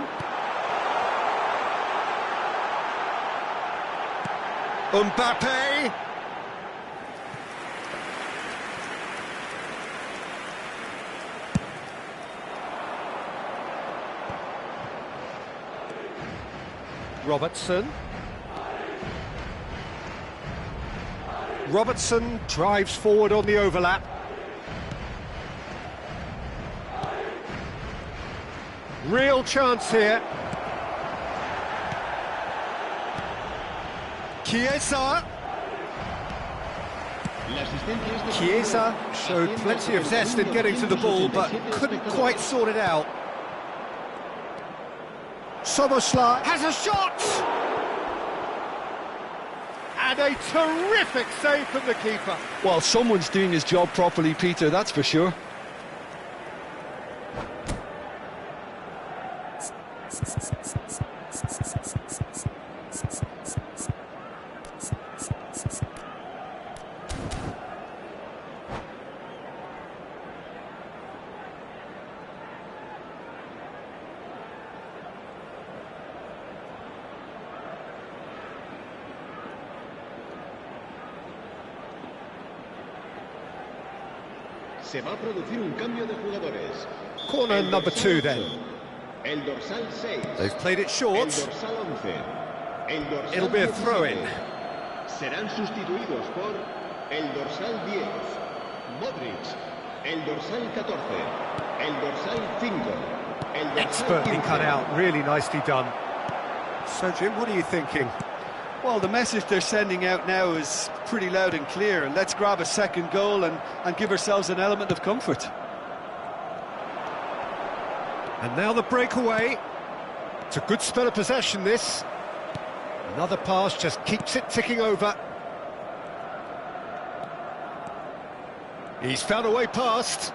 Mbappe! Robertson. Robertson drives forward on the overlap. Real chance here. Chiesa. Chiesa showed plenty of zest in getting to the ball, but couldn't quite sort it out. Szoboszlai has a shot! And a terrific save from the keeper. Well, someone's doing his job properly, Peter, that's for sure. Se va a producir un cambio de jugadores. Corner number 2 then. El dorsal 6. They've played it short. El dorsal 11. El dorsal It'll be a 17. throw-in. Serán sustituidos por el dorsal 10, Modric, el dorsal 14, el dorsal 5, el dorsal Expertly 15. cut out, really nicely done. So, Jim, what are you thinking? Well, the message they're sending out now is pretty loud and clear. Let's grab a second goal and give ourselves an element of comfort. And now the breakaway. It's a good spell of possession, this. Another pass just keeps it ticking over. He's found a way past.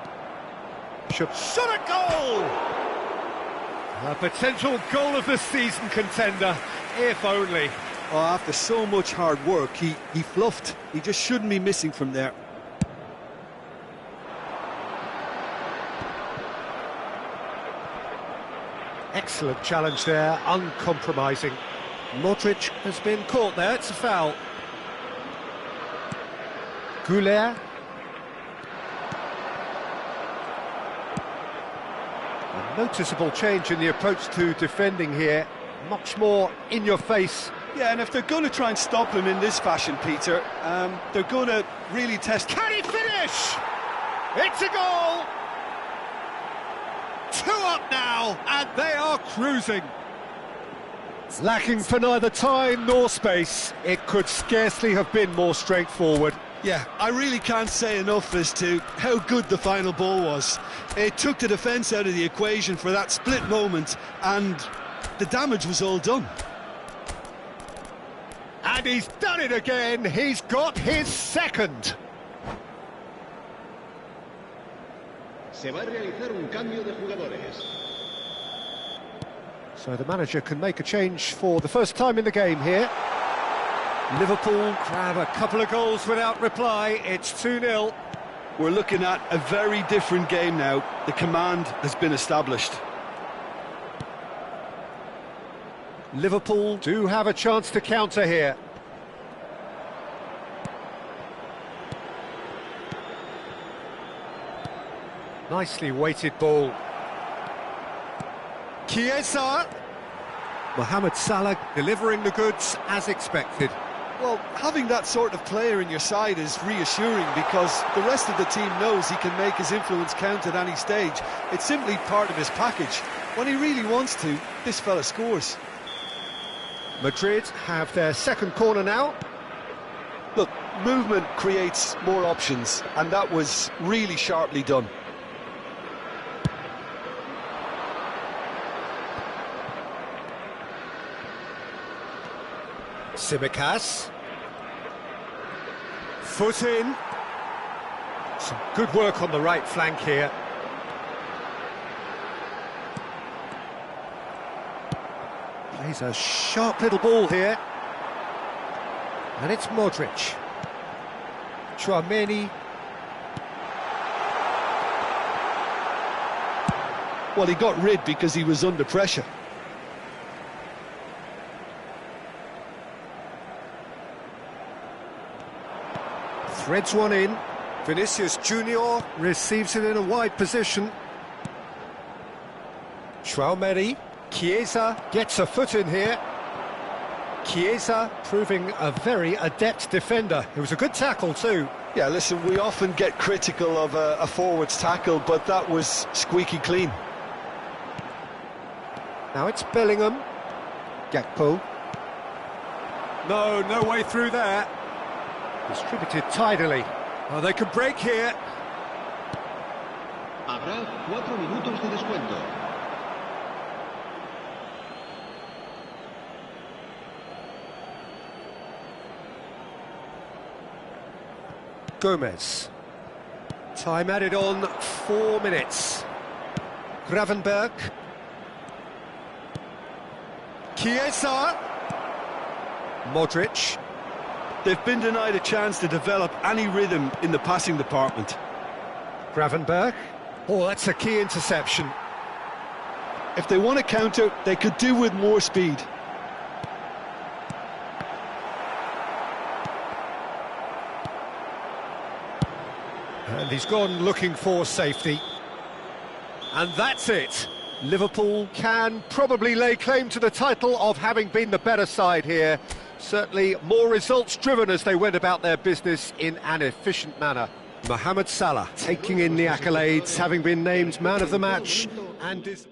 Shot a goal! A potential goal of the season contender, if only. Oh, after so much hard work, he fluffed. He just shouldn't be missing from there. Excellent challenge there, uncompromising. Modric has been caught there, it's a foul. Goulet. A noticeable change in the approach to defending here. Much more in your face. Yeah, and if they're going to try and stop him in this fashion, Peter, they're going to really test... Can he finish? It's a goal! 2 up now, and they are cruising. Lacking for neither time nor space. It could scarcely have been more straightforward. Yeah, I really can't say enough as to how good the final ball was. It took the defence out of the equation for that split moment, and the damage was all done. And he's done it again. He's got his second. Se va a realizar un cambio de jugadores. So the manager can make a change for the first time in the game here. Liverpool grab a couple of goals without reply. It's 2-0. We're looking at a very different game now. The command has been established. Liverpool do have a chance to counter here. Nicely weighted ball. Chiesa. Mohamed Salah delivering the goods as expected. Well, having that sort of player in your side is reassuring because the rest of the team knows he can make his influence count at any stage. It's simply part of his package. When he really wants to, this fella scores. Madrid have their second corner now. Look, movement creates more options, and that was really sharply done. Tsimikas. Foot in. Some good work on the right flank here. Plays a sharp little ball here. And it's Modric. Chouameni. Well, he got rid because he was under pressure. Threads one in. Vinicius Junior receives it in a wide position. Chouameni. Chiesa gets a foot in here. Chiesa proving a very adept defender. It was a good tackle too. Yeah, listen, we often get critical of a forward's tackle, but that was squeaky clean. Now it's Bellingham. Gakpo. No way through there. Distributed tidily. Oh, they could break here. Habrá 4 minutos de descuento. Gomez. Time added on 4 minutes. Gravenberg. Chiesa. Modric. They've been denied a chance to develop any rhythm in the passing department. Gravenberg. Oh, that's a key interception. If they want to counter, they could do with more speed. And he's gone looking for safety. And that's it. Liverpool can probably lay claim to the title of having been the better side here. Certainly more results-driven as they went about their business in an efficient manner. Mohamed Salah taking in the accolades, having been named man of the match and is...